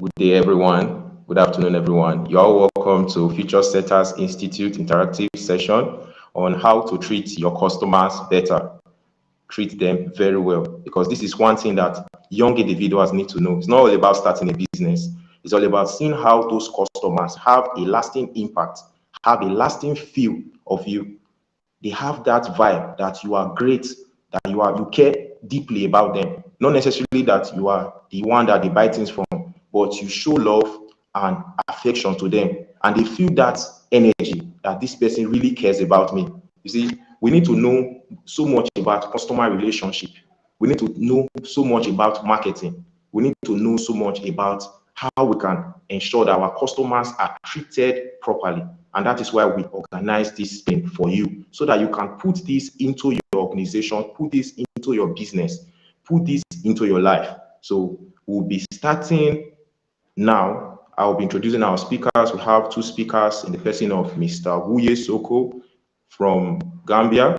Good day, everyone. Good afternoon, everyone. You are welcome to Future Setters Institute interactive session on how to treat your customers better. Treat them very well, because this is one thing that young individuals need to know. It's not all about starting a business. It's all about seeing how those customers have a lasting impact, have a lasting feel of you. They have that vibe that you are great, that you care deeply about them. Not necessarily that you are the one that they buy things from, but you show love and affection to them, and they feel that energy that this person really cares about me. You see, we need to know so much about customer relationship. We need to know so much about marketing. We need to know so much about how we can ensure that our customers are treated properly. And that is why we organize this thing for you, so that you can put this into your organization, put this into your business, put this into your life. So we'll be starting now. I'll be introducing our speakers. We have two speakers in the person of Mr. Wuyeh Sonko from Gambia.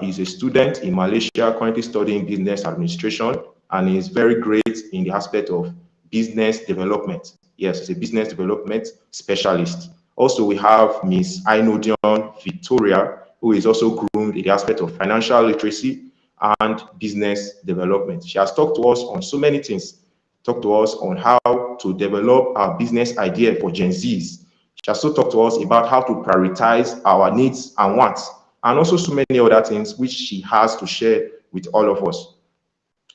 He's a student in Malaysia, currently studying business administration, and is very great in the aspect of business development. Yes, he's a business development specialist. Also, we have Miss Ainodion Victoria, who is also groomed in the aspect of financial literacy and business development. She has talked to us on so many things, talked to us on how to develop our business idea for Gen Zs. She also talked to us about how to prioritize our needs and wants, and also so many other things which she has to share with all of us.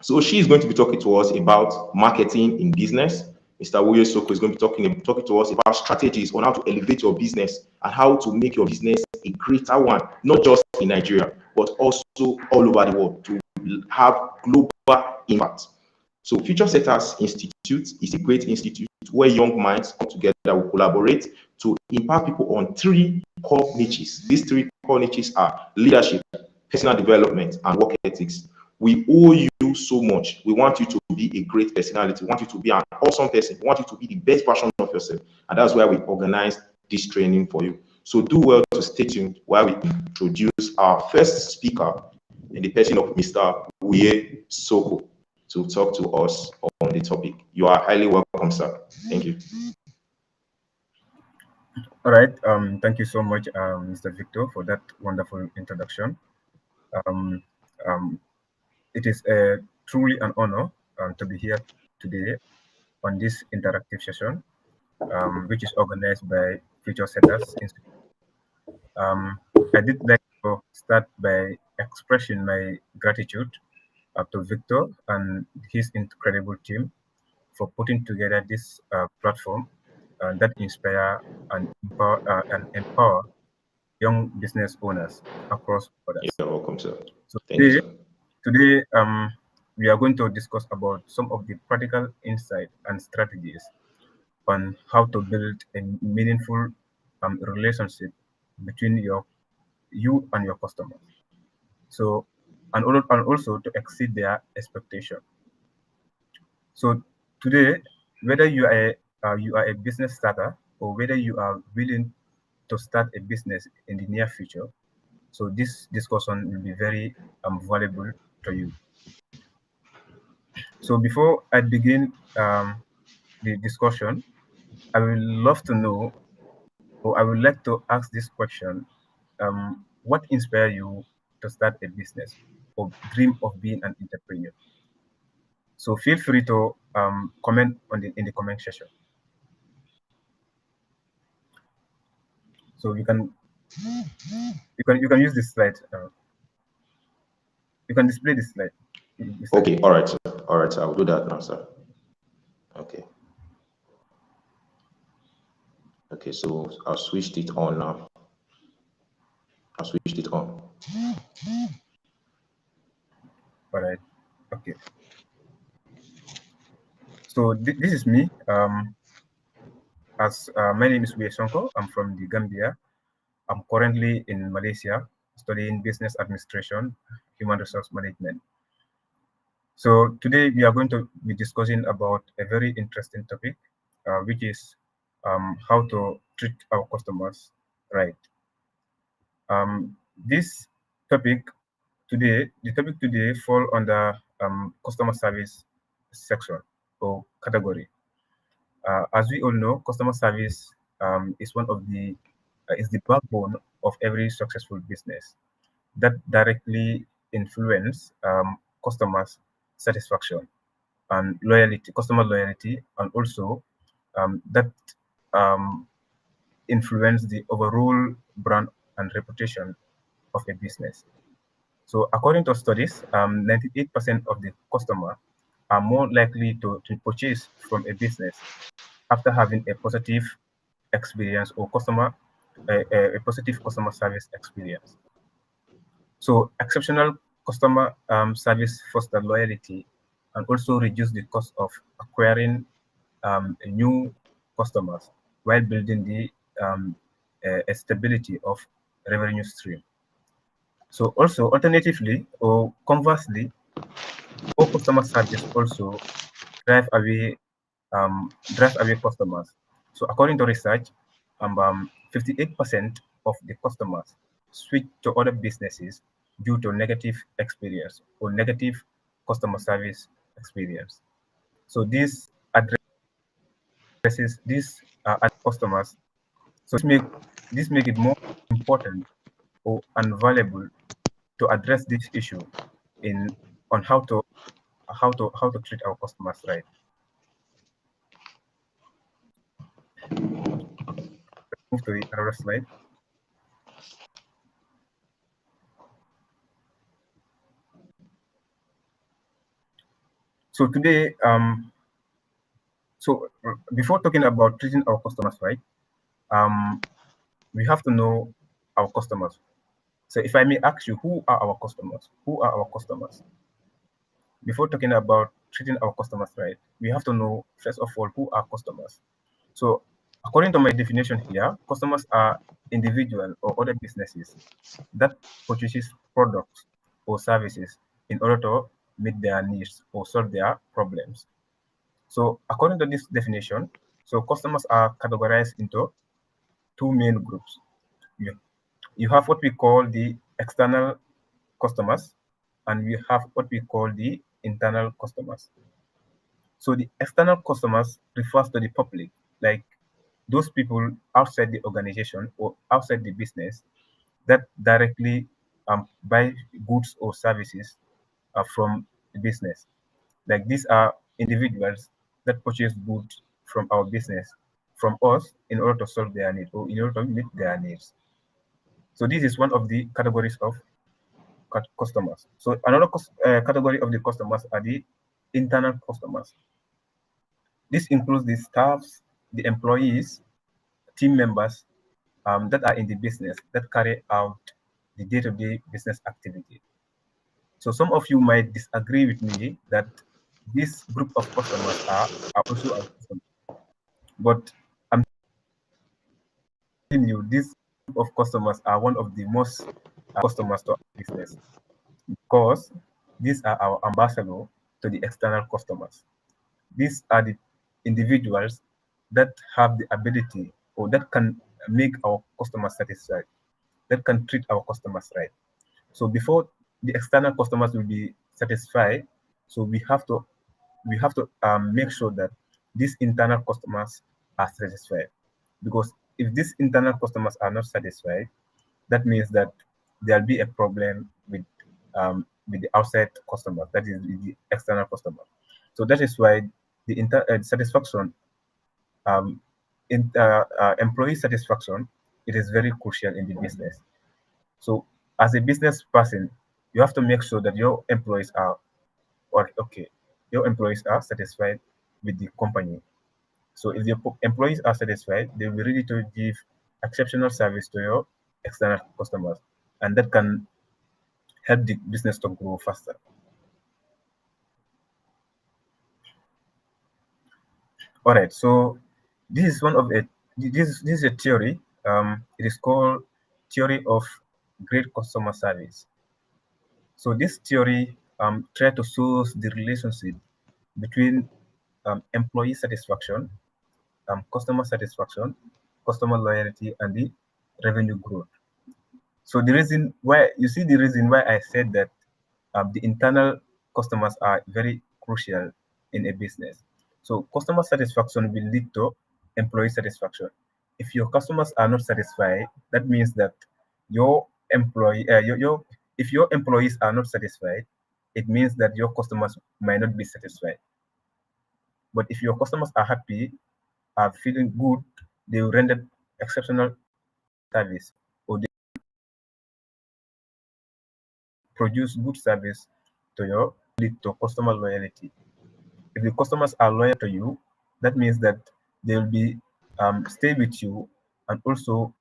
So she is going to be talking to us about marketing in business. Mr. Wuyeh Sonko is going to be talking to us about strategies on how to elevate your business and how to make your business a greater one, not just in Nigeria, but also all over the world, to have global impact. So Future Setters Institute is a great institute where young minds come together, will collaborate to impact people on three core niches. These three core niches are leadership, personal development, and work ethics. We owe you so much. We want you to be a great personality. We want you to be an awesome person. We want you to be the best version of yourself. And that's why we organize this training for you. So do well to stay tuned while we introduce our first speaker in the person of Mr. Wuyeh Sonko to talk to us on the topic. You are highly welcome, sir. Thank you. All right. Thank you so much, Mr. Victor, for that wonderful introduction. It is truly an honor to be here today on this interactive session, which is organized by Future Setters Institute. I did like to start by expressing my gratitude to Victor and his incredible team for putting together this platform that inspire and empower young business owners across borders. You're welcome, sir. So Thank you, sir. today we are going to discuss about some of the practical insight and strategies on how to build a meaningful relationship between you and your customers. So and also to exceed their expectation. So today, whether you are a business starter or whether you are willing to start a business in the near future, so this discussion will be very valuable to you. So before I begin the discussion, I would love to know, or I would like to ask this question: what inspired you to start a business or dream of being an entrepreneur? So feel free to comment in the comment section. So you can use this slide. You can display this slide. Okay, all right, sir. All right, sir. I'll do that now, sir. Okay. Okay, so I'll switch it on now. I switched it on. All right. Okay. So this is me. My name is Wuyeh Sonko. I'm from the Gambia. I'm currently in Malaysia studying business administration, human resource management. So today we are going to be discussing about a very interesting topic, which is how to treat our customers right. This topic today, the topic today fall under customer service section or category. As we all know, customer service is one of the is the backbone of every successful business that directly influence customers' satisfaction and loyalty, customer loyalty, and also that um, influence the overall brand and reputation of a business. So according to studies, 98% of the customer are more likely to purchase from a business after having a positive experience or a positive customer service experience. So exceptional customer service foster loyalty and also reduce the cost of acquiring new customers while building the stability of revenue stream. So also alternatively or conversely, poor customer service also drive away drive away customers. So according to research, 58% of the customers switch to other businesses due to negative experience or negative customer service experience. So this addresses these customers. So this make it more important or unvaluable to address this issue in on how to treat our customers right. Move to the other slide. So today, before talking about treating our customers right, um, we have to know our customers. So if I may ask you, who are our customers? Who are our customers? Before talking about treating our customers right, we have to know first of all who are customers. So according to my definition here, customers are individual or other businesses that purchases products or services in order to meet their needs or solve their problems. So according to this definition, so customers are categorized into two main groups. You, you have what we call the external customers, and we have what we call the internal customers. So the external customers refers to the public, like those people outside the organization or outside the business that directly buy goods or services from the business. Like these are individuals that purchase goods from our business, from us, in order to solve their needs or in order to meet their needs. So this is one of the categories of customers. So another category of the customers are the internal customers. This includes the staffs, the employees, team members that are in the business that carry out the day-to-day business activity. So some of you might disagree with me that this group of customers are also our customers. But I'm telling you, this group of customers are one of the most customers to our business because these are our ambassador to the external customers. These are the individuals that have the ability or that can make our customers satisfied, that can treat our customers right. So before the external customers will be satisfied, so we have to make sure that these internal customers are satisfied. Because if these internal customers are not satisfied, that means that there'll be a problem with the outside customer, that is the external customer. So that is why the satisfaction, um, employee satisfaction, it is very crucial in the business. So as a business person, you have to make sure that your employees are or okay, your employees are satisfied with the company. So if the employees are satisfied, they'll be ready to give exceptional service to your external customers, and that can help the business to grow faster. All right, so this is one of it. This is a theory. It is called theory of great customer service. So this theory try to show the relationship between employee satisfaction, customer satisfaction, customer loyalty, and the revenue growth. So the reason why I said that the internal customers are very crucial in a business. So customer satisfaction will lead to employee satisfaction. If your customers are not satisfied, that means that your employee, if your employees are not satisfied, it means that your customers might not be satisfied. But if your customers are happy, are feeling good, they will render exceptional service, or they produce good service to your lead to customer loyalty. If the customers are loyal to you, that means that they will be stay with you, and also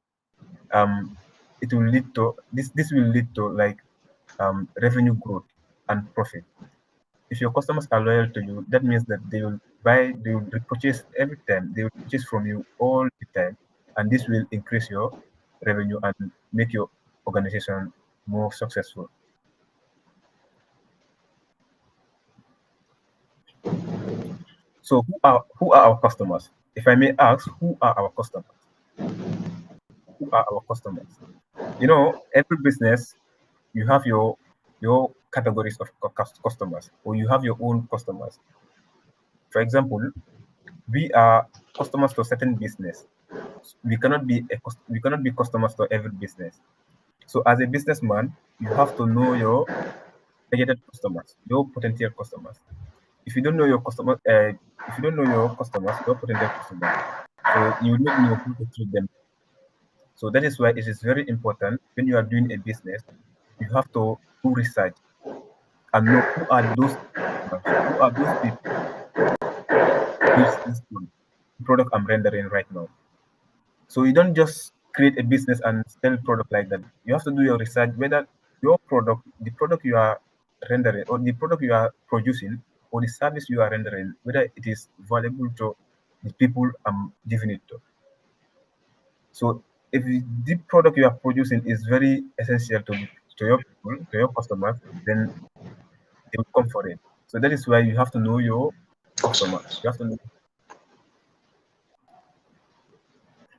um, it will lead to this will lead to like revenue growth and profit. If your customers are loyal to you, that means that they will repurchase every time, they will purchase from you all the time, and this will increase your revenue and make your organization more successful. So who are our customers? If I may ask, who are our customers? Who are our customers? You know, every business, you have your categories of customers, or you have your own customers. For example, we are customers to certain business. We cannot be customers to every business. So as a businessman, you have to know your targeted customers, your potential customers. If you don't know your customers, your potential customers, so you will not know who to treat them. So that is why it is very important when you are doing a business, you have to do research and know who are those customers, who are those people who use this product I'm rendering right now. So you don't just create a business and sell product like that. You have to do your research whether your product, the product you are rendering, or the product you are producing, or the service you are rendering, whether it is valuable to the people I'm giving it to. So if the product you are producing is very essential to your people, to your customers, then they will come for it. So that is why you have to know your customer. You have to know.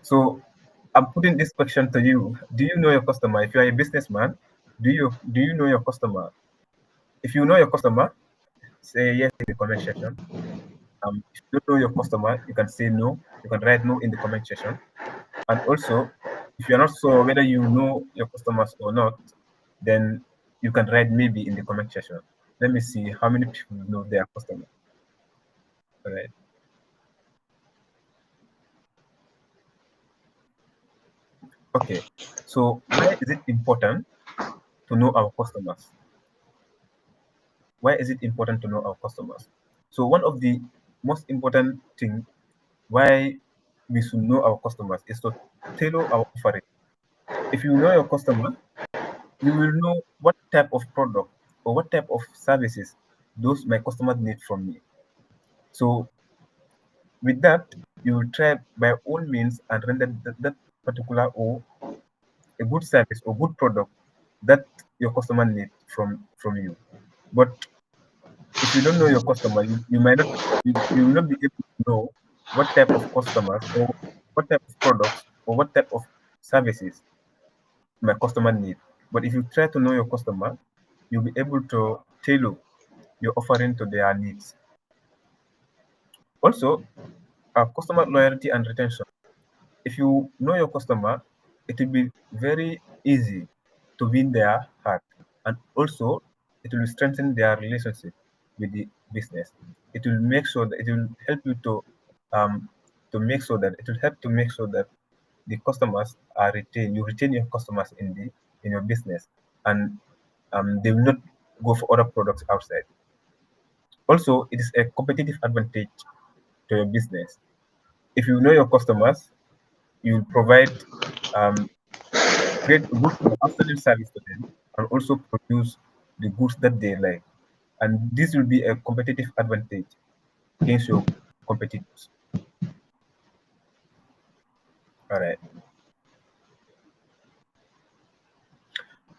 So I'm putting this question to you. Do you know your customer? If you are a businessman, do you know your customer? If you know your customer, say yes in the comment section. If you don't know your customer, you can say no. You can write no in the comment section. And also, if you're not sure whether you know your customers or not, then you can write maybe in the comment section. Let me see how many people know their customer. All right. Okay. So why is it important to know our customers? Why is it important to know our customers? So one of the most important thing why we should know our customers is to tailor our offering. If you know your customer, you will know what type of product or what type of services those my customers need from me. So with that, you will try by all means and render that particular or a good service or good product that your customer needs from you. But if you don't know your customer, you might not you will not be able to know what type of customers or what type of products or what type of services my customer need. But if you try to know your customer, you'll be able to tailor your offering to their needs. Also, customer loyalty and retention. If you know your customer, it will be very easy to win their heart, and also it will strengthen their relationship with the business. It will make sure that it will help you to make sure that it will help to make sure that the customers are retained. You retain your customers in your business, and they will not go for other products outside. Also, it is a competitive advantage to your business. If you know your customers, you will provide um, create a good outstanding service to them, and also produce the goods that they like. And this will be a competitive advantage against your competitors. All right.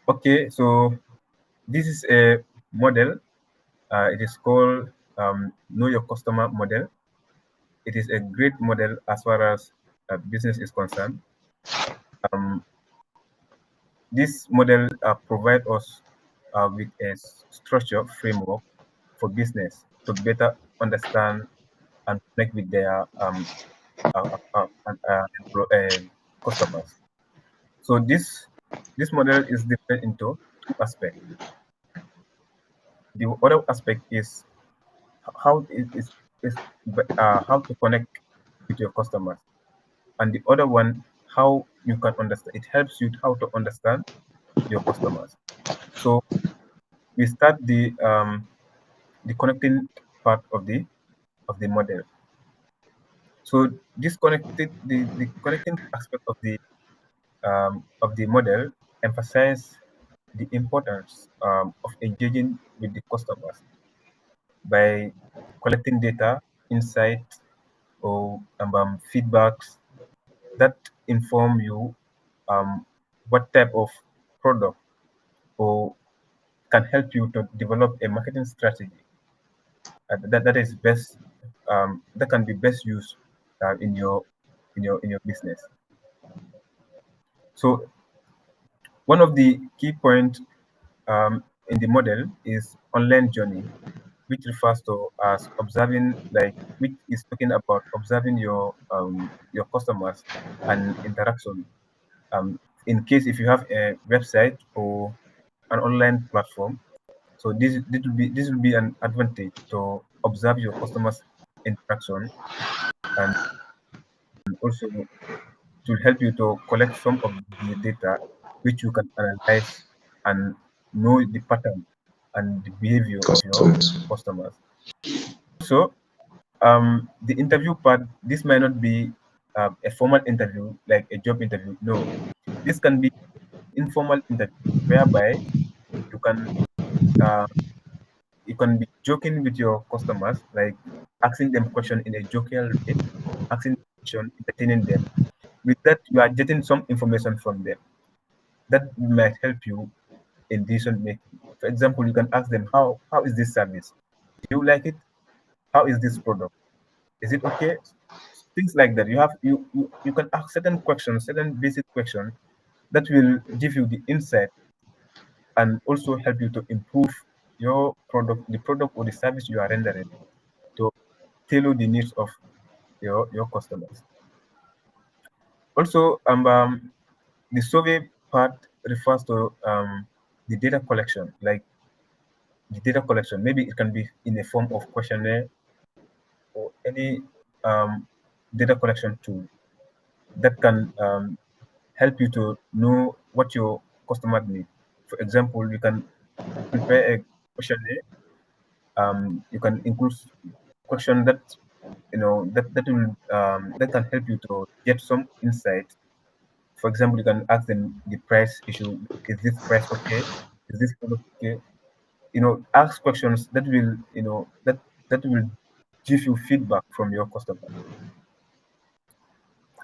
Okay, so this is a model. It is called Know Your Customer model. It is a great model as far as business is concerned. Um, this model provides us with a structure framework for business to better understand and connect with their customers. So this model is divided into two aspects. The other aspect is how it is how to connect with your customers, and the other one how you can understand. It helps you how to understand your customers. So we start the connecting part of the model. So this the connecting aspect of the model emphasize the importance of engaging with the customers by collecting data, insights, or feedbacks that inform you what type of product or can help you to develop a marketing strategy that is best that can be best used in your business. So one of the key points in the model is online journey, which refers to as observing, like which is talking about observing your customers and interaction. In case if you have a website or an online platform, so this will be an advantage to observe your customers' interaction, and also to help you to collect some of the data which you can analyze and know the pattern and the behavior of your Customers. customers. So the interview part, this might not be a formal interview like a job interview. No, this can be informal interview whereby you can uh, you can be joking with your customers, like asking them question in a jovial way, asking question, entertaining them. With that, you are getting some information from them that might help you in decision making. For example, you can ask them, how is this service? Do you like it? How is this product? Is it okay? Things like that. You can ask certain questions, certain basic questions that will give you the insight and also help you to improve your product, the product or the service you are rendering, to tailor the needs of your customers. Also, the survey part refers to the data collection, like the data collection. Maybe it can be in a form of questionnaire or any um, data collection tool that can help you to know what your customer need. For example, you can prepare a questionnaire. You can include question that that can help you to get some insight. For example, you can ask them the price issue. Is this price okay? Is this product okay? Ask questions that will that will give you feedback from your customer.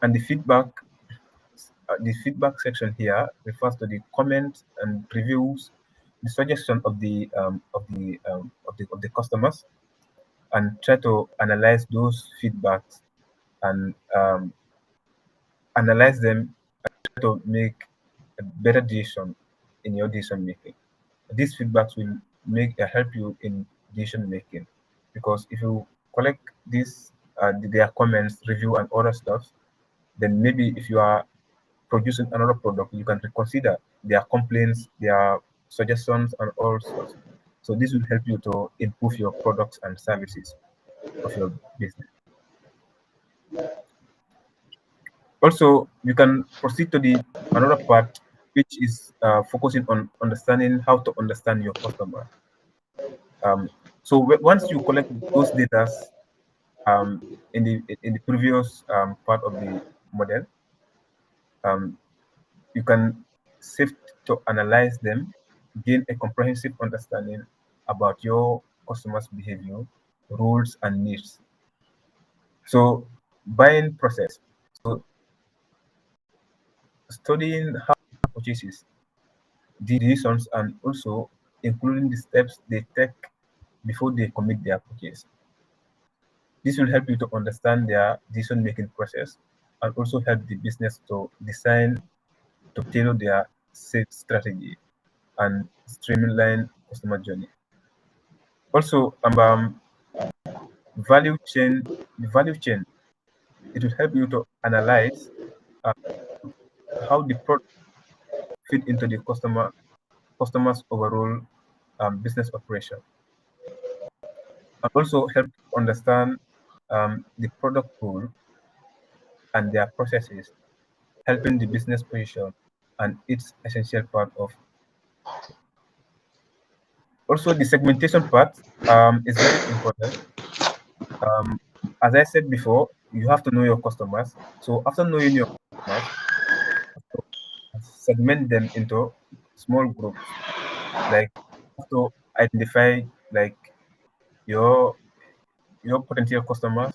And the feedback section here refers to the comments and reviews, the suggestion of the customers, and try to analyze those feedbacks and analyze them to make a better decision in your decision making. These feedbacks will help you in decision making, because if you collect their comments, review, and other stuff, then maybe if you are producing another product, you can reconsider their complaints, their suggestions, and all sorts. So this will help you to improve your products and services of your business. Also, you can proceed to the another part, which is focusing on understanding how to understand your customer. So once you collect those data in the previous part of the model, um, you can shift to analyze them, gain a comprehensive understanding about your customers' behavior, rules, and needs. So buying process. So studying how purchases, the decisions, and also including the steps they take before they commit their purchase. This will help you to understand their decision-making process and also help the business to design to tailor their sales strategy and streamline customer journey. Also, value chain, the value chain, it will help you to analyze uh, how the product fit into the customer's overall business operation, and also help to understand the product pool and their processes, helping the business position and its essential part of. Also, the segmentation part is very important. Um, as I said before, you have to know your customers. So after knowing your customers, segment them into small groups. Like you have to identify like your your potential customers,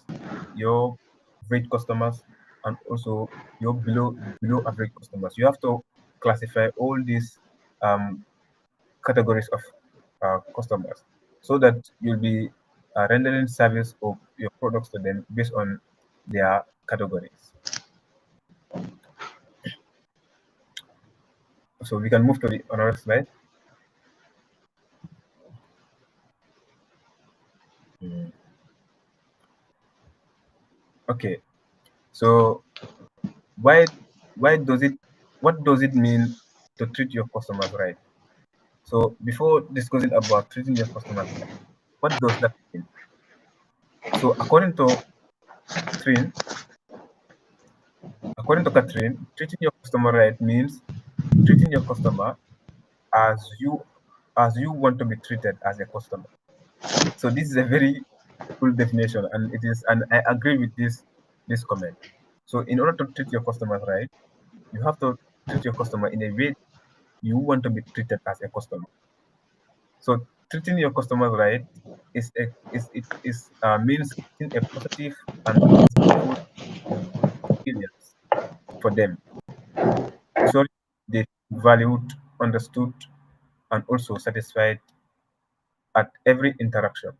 your average customers, and also your below average customers. You have to classify all these um, categories of customers so that you'll be rendering service of your products to them based on their categories. So we can move to the another slide. Mm. Okay, so why why does it what does it mean to treat your customers right? So before discussing about treating your customers right, what does that mean? So according to Catherine, treating your customer right means treating your customer as you want to be treated as a customer. So this is a very full definition, and I agree with this comment. So in order to treat your customers right, you have to treat your customer in a way you want to be treated as a customer. So treating your customers right means creating a positive and insightful experience for them. So they feel valued, understood, and also satisfied at every interaction.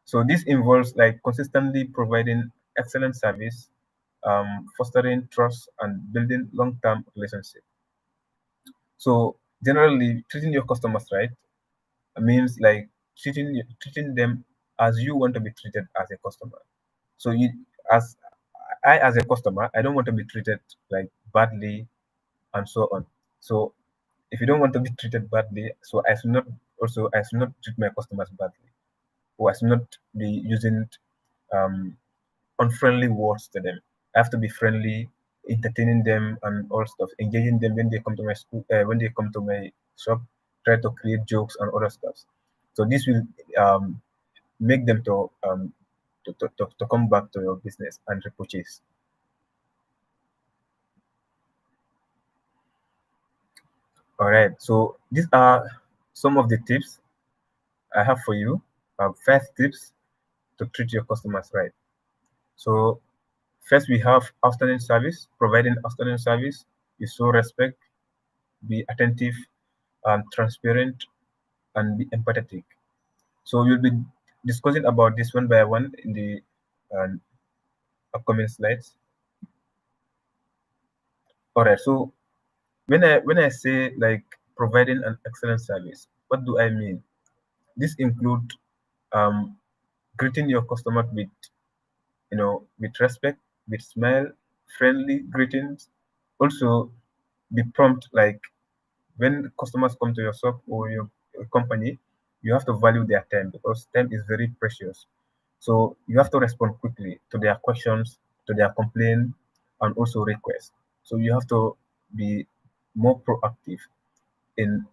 So this involves like consistently providing excellent service, fostering trust, and building long-term relationship. So generally, treating your customers right means like treating them as you want to be treated as a customer. So as as a customer, I don't want to be treated like badly and so on. So if you don't want to be treated badly, so I should not treat my customers badly, or I should not be using um, unfriendly words to them. I have to be friendly, entertaining them and all stuff, engaging them when they come to my school, when they come to my shop, try to create jokes and other stuff. So this will make them to come back to your business and repurchase. All right. So these are some of the tips I have for you. 5 tips to treat your customers right. So first we have outstanding service. Providing outstanding service, you show respect, be attentive, transparent, and be empathetic. So we'll be discussing about this one by one in the um, upcoming slides. All right. So when I say like providing an excellent service, what do I mean? This include um, greeting your customer with with respect, with smile, friendly greetings. Also, be prompt like when customers come to your shop or your company, you have to value their time because time is very precious. So you have to respond quickly to their questions, to their complaint, and also requests. So you have to be more proactive in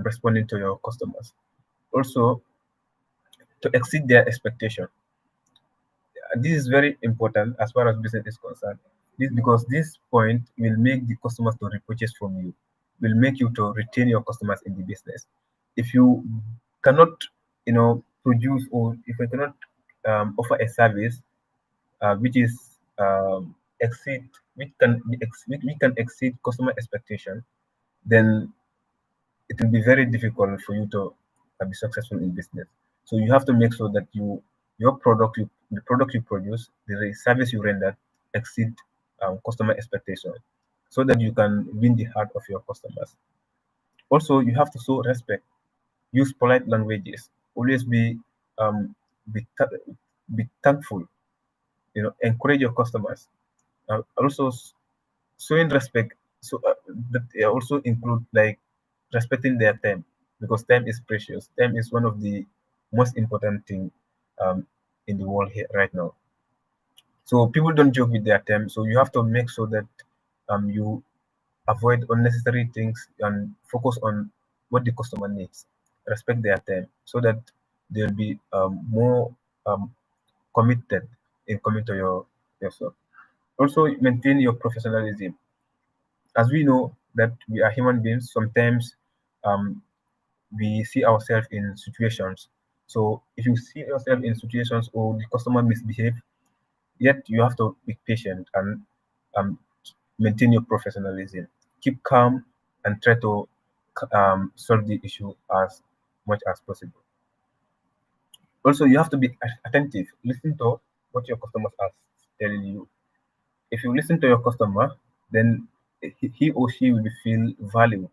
responding to your customers. Also, to exceed their expectation. This is very important as far as business is concerned. This because this point will make the customers to repurchase from you, will make you to retain your customers in the business. If you cannot, produce, or if you cannot offer a service which is exceed, which can exceed customer expectation, then it will be very difficult for you to be successful in business. So you have to make sure that the product you produce, the service you render exceed customer expectation, so that you can win the heart of your customers. Also, you have to show respect. Use polite languages. Always be um, be thankful. Encourage your customers. Also, showing respect. So that also include like respecting their time, because time is precious. Time is one of the most important thing um, in the world here right now. So people don't joke with their time. So you have to make sure that you avoid unnecessary things and focus on what the customer needs. Respect their time so that they'll be more um, committed in coming to your shop. Also, maintain your professionalism. As we know that we are human beings, sometimes um, we see ourselves in situations. So if you see yourself in situations or the customer misbehave, yet you have to be patient and um, maintain your professionalism. Keep calm and try to solve the issue as much as possible. Also, you have to be attentive. Listen to what your customers are telling you. If you listen to your customer, then he or she will feel valued.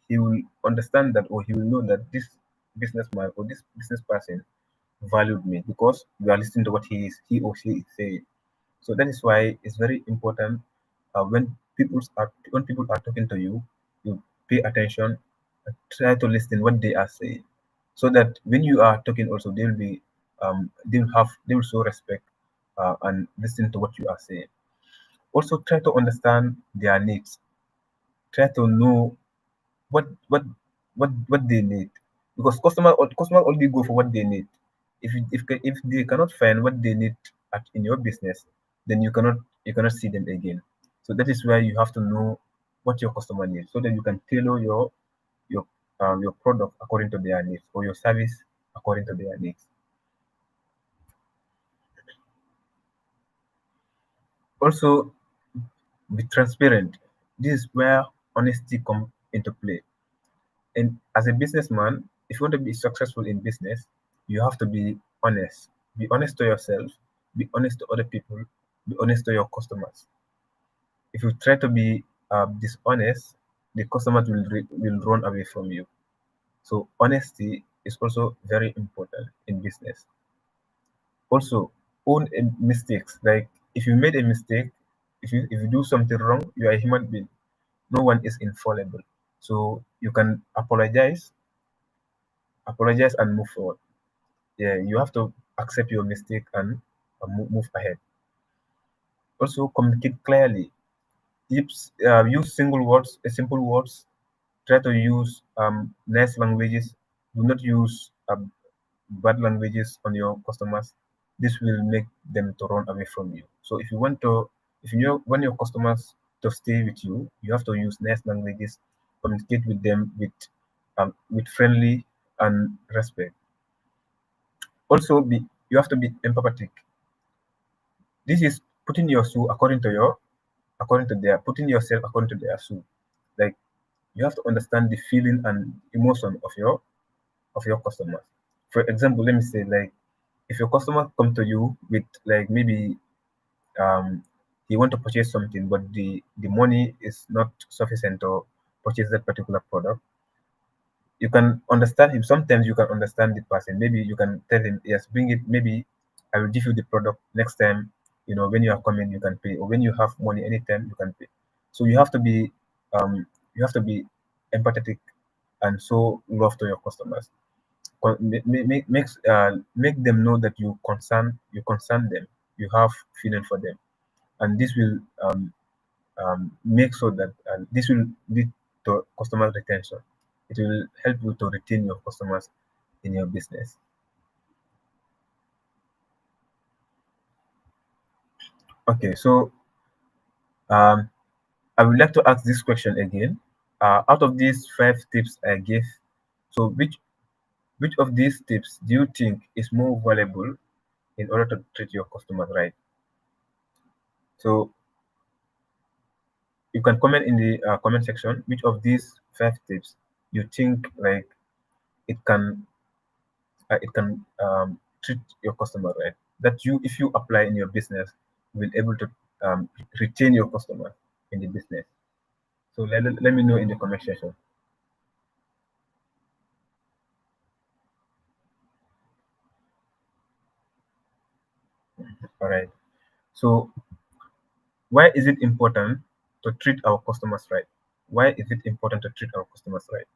He will understand that, or he will know that this businessman or this business person valued me because you are listening to what he or she is saying. So that is why it's very important when people are talking to you, you pay attention, try to listen what they are saying, so that when you are talking, also they will show respect and listen to what you are saying. Also, try to understand their needs. Try to know what what what they need, because customer only go for what they need. If they cannot find what they need in your business, then you cannot see them again. So that is why you have to know what your customer needs, so that you can tailor your product according to their needs, or your service according to their needs. Also, be transparent. This is where honesty come into play. And as a businessman, if you want to be successful in business, you have to be honest. Be honest to yourself, be honest to other people, be honest to your customers. If you try to be dishonest, the customers will run away from you. So honesty is also very important in business. Also, own mistakes. Like if you made a mistake, if you do something wrong, you are a human being. No one is infallible. So you can apologize and move forward. Yeah, you have to accept your mistake and move ahead. Also, communicate clearly. Use simple words. Try to use nice languages. Do not use bad languages on your customers. This will make them to run away from you. So if you want your customers to stay with you, you have to use nice languages. Communicate with them with friendly and respect. Also, you have to be empathetic. This is putting your shoe according to their putting yourself according to their shoe. Like you have to understand the feeling and emotion of your customers. For example, let me say, like, if your customer come to you with like maybe he want to purchase something, but the money is not sufficient to purchase that particular product, you can understand him. Sometimes you can understand the person. Maybe you can tell him, yes, bring it. Maybe I will give you the product next time. When you are coming, you can pay, or when you have money, anytime you can pay. So um, you have to be empathetic and show love to your customers. Make them know that you concern them. You have feeling for them, and this will make sure that this will lead to customer retention. It will help you to retain your customers in your business. Okay, so um, I would like to ask this question again. Out of these 5 tips I gave, so which of these tips do you think is more valuable in order to treat your customers right? So you can comment in the comment section which of these 5 tips you think like it can treat your customer right, that you if you apply in your business you will able to um, retain your customer in the business. So let me know in the comment section. All right. So why is it important to treat our customers right? Why is it important to treat our customers right?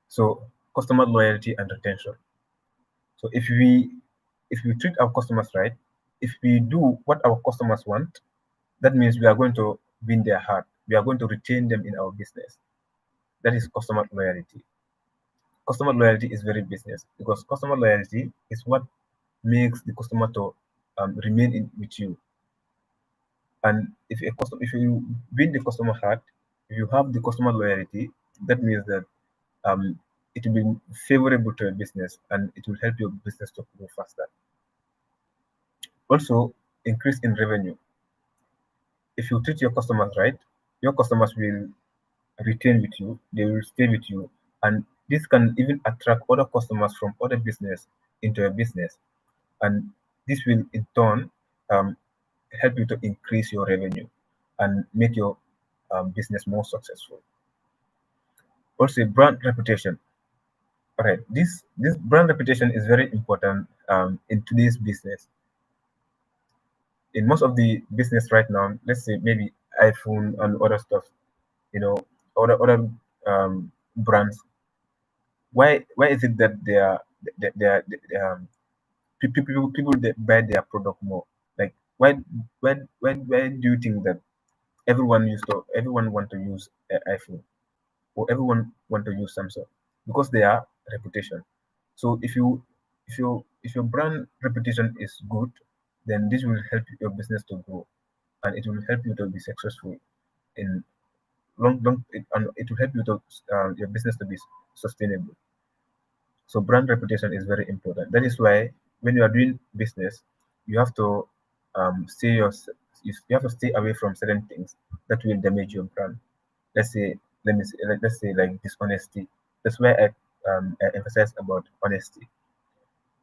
So customer loyalty and retention. So if we treat our customers right, if we do what our customers want, that means we are going to win their heart. We are going to retain them in our business. That is customer loyalty. Customer loyalty is very business because customer loyalty is what makes the customer to remain with you. And if you win the customer heart, if you have the customer loyalty, that means that um, it will be favorable to your business and it will help your business to grow faster. Also, increase in revenue. If you treat your customers right, your customers will retain with you, they will stay with you, and this can even attract other customers from other business into your business, and this will in turn um, help you to increase your revenue and make your business more successful. Also, brand reputation. All right, this brand reputation is very important in today's business. In most of the business right now, let's say maybe iPhone and other stuff, you know, other brands. Why is it that they are people that buy their product more? Like why do you think that everyone want to use iPhone or everyone want to use Samsung? Because they are reputation. So if your brand reputation is good, then this will help your business to grow and it will help you to be successful in and it will help you to your business to be sustainable. So brand reputation is very important. That is why when you are doing business, you have to stay your you have to stay away from certain things that will damage your brand. Let's say let's say like dishonesty. That's why I emphasize about honesty.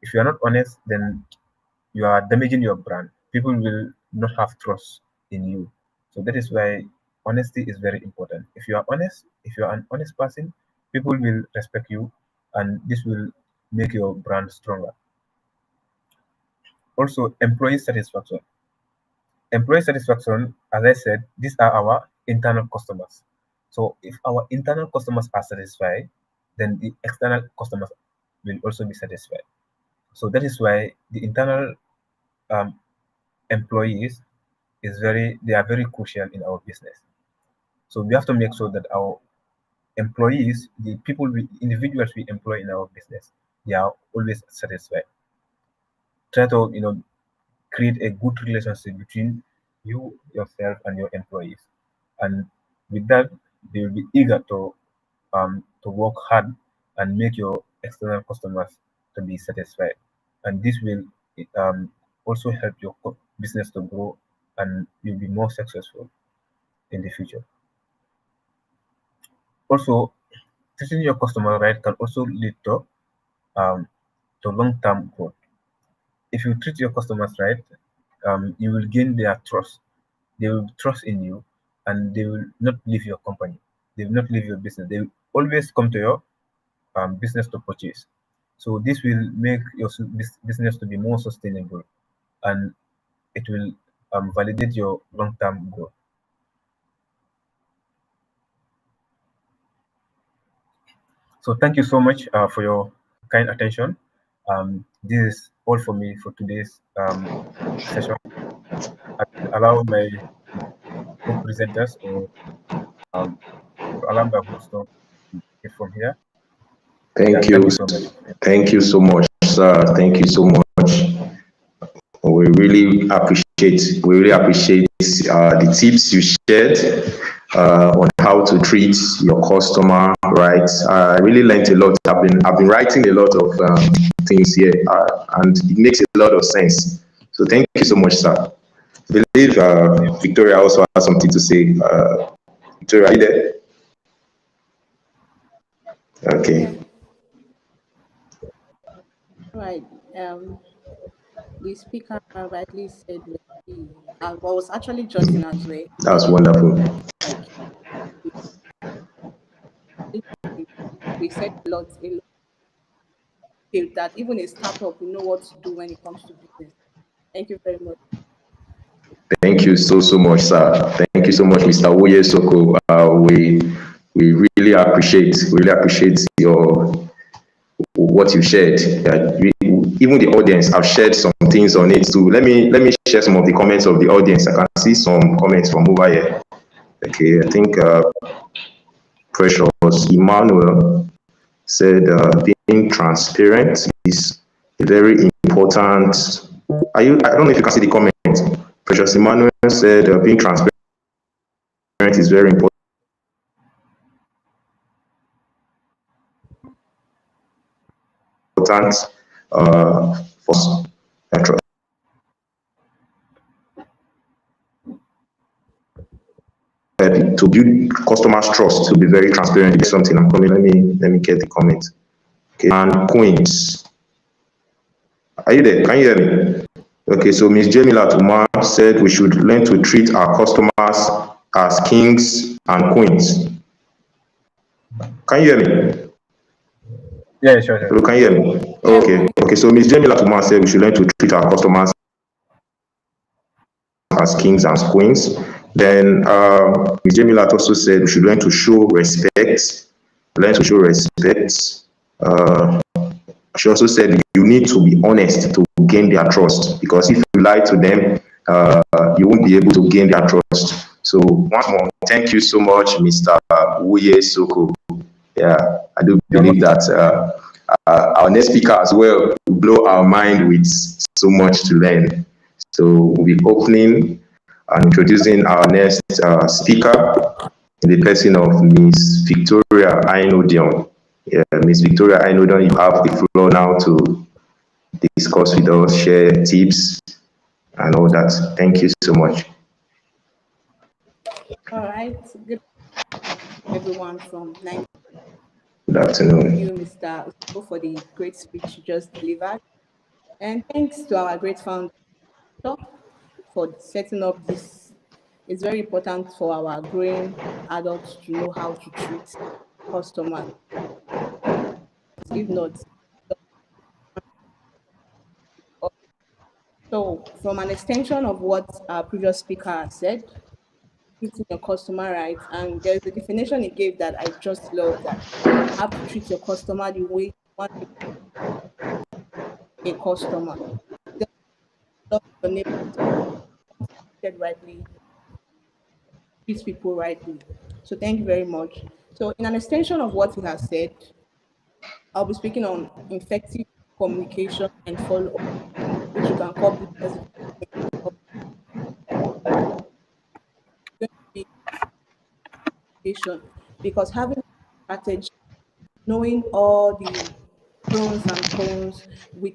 If you are not honest, then you are damaging your brand. People will not have trust in you. So that is why honesty is very important. If you are honest, if you are an honest person, people will respect you and this will make your brand stronger. Also, employee satisfaction. Employee satisfaction, as I said, these are our internal customers. So if our internal customers are satisfied, then the external customers will also be satisfied. So that is why the internal um, employees they are very crucial in our business. So we have to make sure that our employees, individuals we employ in our business, they are always satisfied. Try to create a good relationship between you yourself and your employees, and with that they will be eager to work hard and make your external customers to be satisfied, and this will um, also help your business to grow and you'll be more successful in the future. Also, treating your customer right can also lead um, to long-term growth. If you treat your customers right, you will gain their trust. They will trust in you, and they will not leave your company. They will not leave your business. They will always come to your business to purchase. So this will make your business to be more sustainable, and it will validate your long-term growth. So thank you so much for your kind attention. This is all for me for today's session. I will allow my co-presenters or um, to allow my host to take from here. Yeah, Thank thank you. you so much. Thank you so much, sir. Thank you so much. We really appreciate the tips you shared on how to treat your customer, right? I really learned a lot. I've been writing a lot of things here, and it makes a lot of sense. So thank you so much, sir. I believe Victoria also has something to say. Victoria, are you there? Yeah, Okay, right. The speaker rightly said I was actually jotting as well. that's wonderful. Like we said a lot that even a startup will know what to do when it comes to business. Thank you very much. Thank you so much, sir. Thank you so much, Mr. Wuyeh Soko. We really appreciate your what you shared. Even the audience have shared some things on it too. Let me share some of the comments of the audience. I can see some comments from over here. Okay, I think Precious Emmanuel said being transparent is a very important. I don't know if you can see the comment. Precious Emmanuel said being transparent is very important for to build customers' trust to be very transparent. There's something I'm coming. Let me get the comment. Okay, and Queens. Are you there? Can you hear me? Okay, so Miss Jamila Umar said we should learn to treat our customers as kings and queens. Can you hear me? Yeah, sure, sure. Hello, can you hear me? Yeah, Okay. So Miss Jamila Umar said we should learn to treat our customers as kings and queens. Then Ms. Jamila also said we should learn to show respect. Learn to show respect. She also said you need to be honest to gain their trust, because if you lie to them, you won't be able to gain their trust. So once more, thank you so much, Mr. Wuyeh Soko. Yeah, I do believe that our next speaker as well will blow our mind with so much to learn. So we'll be opening and introducing our next speaker in the person of Miss Victoria Ainodion. Yeah, Miss Victoria Ainodion, you have the floor now to discuss with us, share tips and all that. Thank you so much. all right. Good everyone from Nigeria. Good Thank afternoon. you, Mr. Sonko, for the great speech you just delivered. And thanks to our great founder for setting up this. It's very important for our growing adults to know how to treat customers. If not, so from an extension of what our previous speaker said, treating your customer right, and there's a definition he gave that I just love, that you have to treat your customer the way you want to be a customer. Just love your neighbors, treated rightly, treat people rightly. So thank you very much. So in an extension of what he has said, I'll be speaking on effective communication and follow-up, which you can call business communication, because having a strategy, knowing all the pros and cons with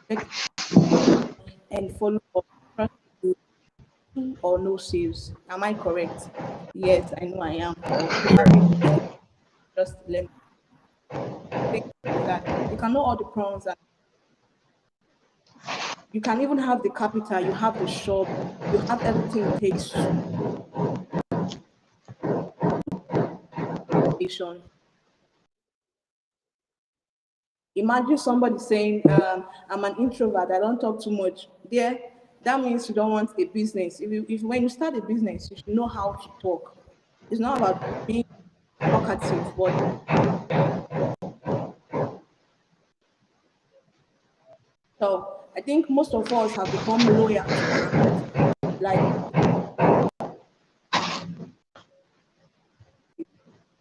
effective and follow-up, or no sales. Am I correct? Yes, I know I am. Or probably just let me think that you can know all the pros, and you can even have the capital, you have the shop, you have everything it takes to nation. Imagine somebody saying, I'm an introvert, I don't talk too much. There, that means you don't want a business. If when you start a business, you should know how to talk. It's not about being talkative, but so I think most of us have become loyal to brands. Like,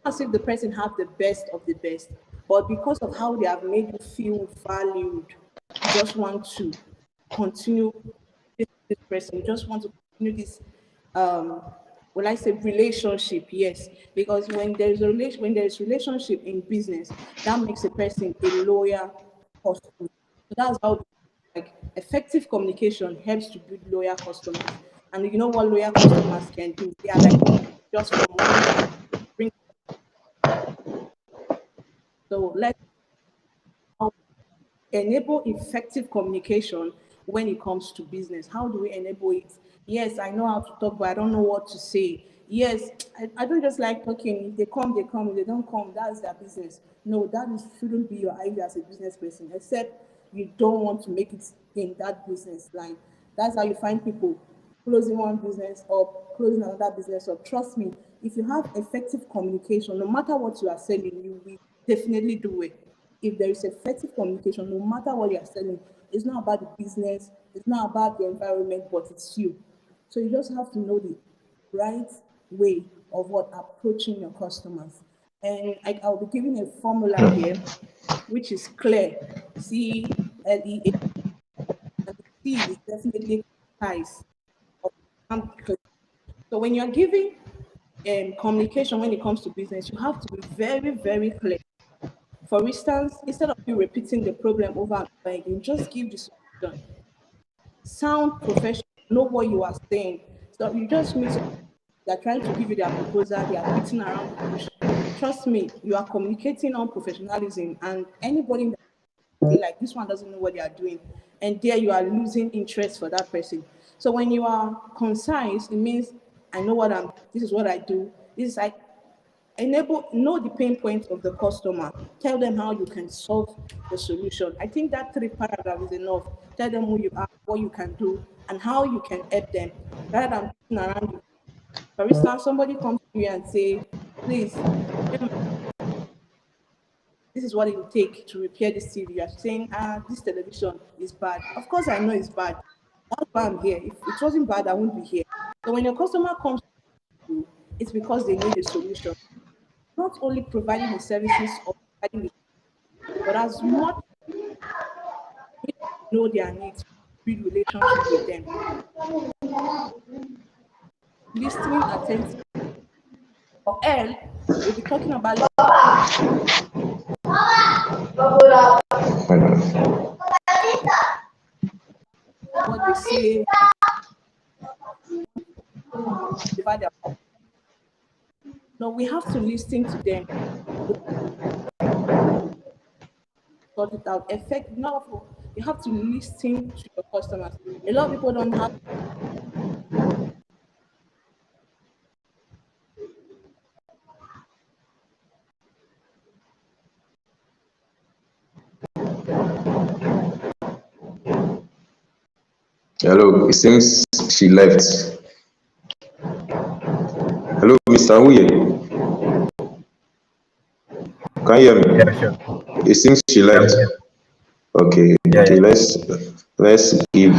as if the person have the best of the best, but because of how they have made you feel valued, you just want to continue this person. You just want to continue this, will I say relationship? Yes, because when there is relationship in business, that makes a person a loyal customer. So that's how, like, effective communication helps to build loyal customers. And you know what loyal customers can do? They are like just for money. Bring so let's enable effective communication when it comes to business. How do we enable it? Yes, I know how to talk, but I don't know what to say. Yes, I don't just like talking. If they come, they come. If they don't come, that's their business. No, shouldn't be your idea as a business person, except you don't want to make it in that business line. That's how you find people closing one business up, closing another business up. Trust me, if you have effective communication, no matter what you are selling, you will definitely do it. If there is effective communication, no matter what you are selling, it's not about the business, it's not about the environment, but it's you. So you just have to know the right way of what approaching your customers. And I'll be giving a formula here, which is clear. CLEA, and the C is definitely concise. So when you're giving communication when it comes to business, you have to be very, very clear. For instance, instead of you repeating the problem over and over again, just give the solution. Sound professional, know what you are saying. So you just meet someone, they're trying to give you their proposal, they are beating around the bush. Trust me, you are communicating on professionalism, and anybody that feel like this one doesn't know what they are doing, and there you are losing interest for that person. So when you are concise, it means I know what I'm. This is what I do. This is like know the pain point of the customer. Tell them how you can solve the solution. I think that 3 paragraphs is enough. Tell them who you are, what you can do, and how you can help them, rather than beating around you. For instance, somebody comes to you and say, please, this is what it will take to repair this TV. You are saying, this television is bad. Of course, I know it's bad. That's why I'm here. If it wasn't bad, I wouldn't be here. So when your customer comes to you, it's because they need a solution. Not only providing the services or providing the, but as much as you know their needs, build relationship with them. Listening attentively. For L, we'll be talking about what they say, no, we have to listen to them. Sort it out. Effect. No, you have to listen to your customers. A lot of people don't have. Hello, it seems she left. Hello, Mr. Wuyeh. Can you hear me? Yeah, sure. It seems she left. Okay, Yeah, okay. yeah. Let's give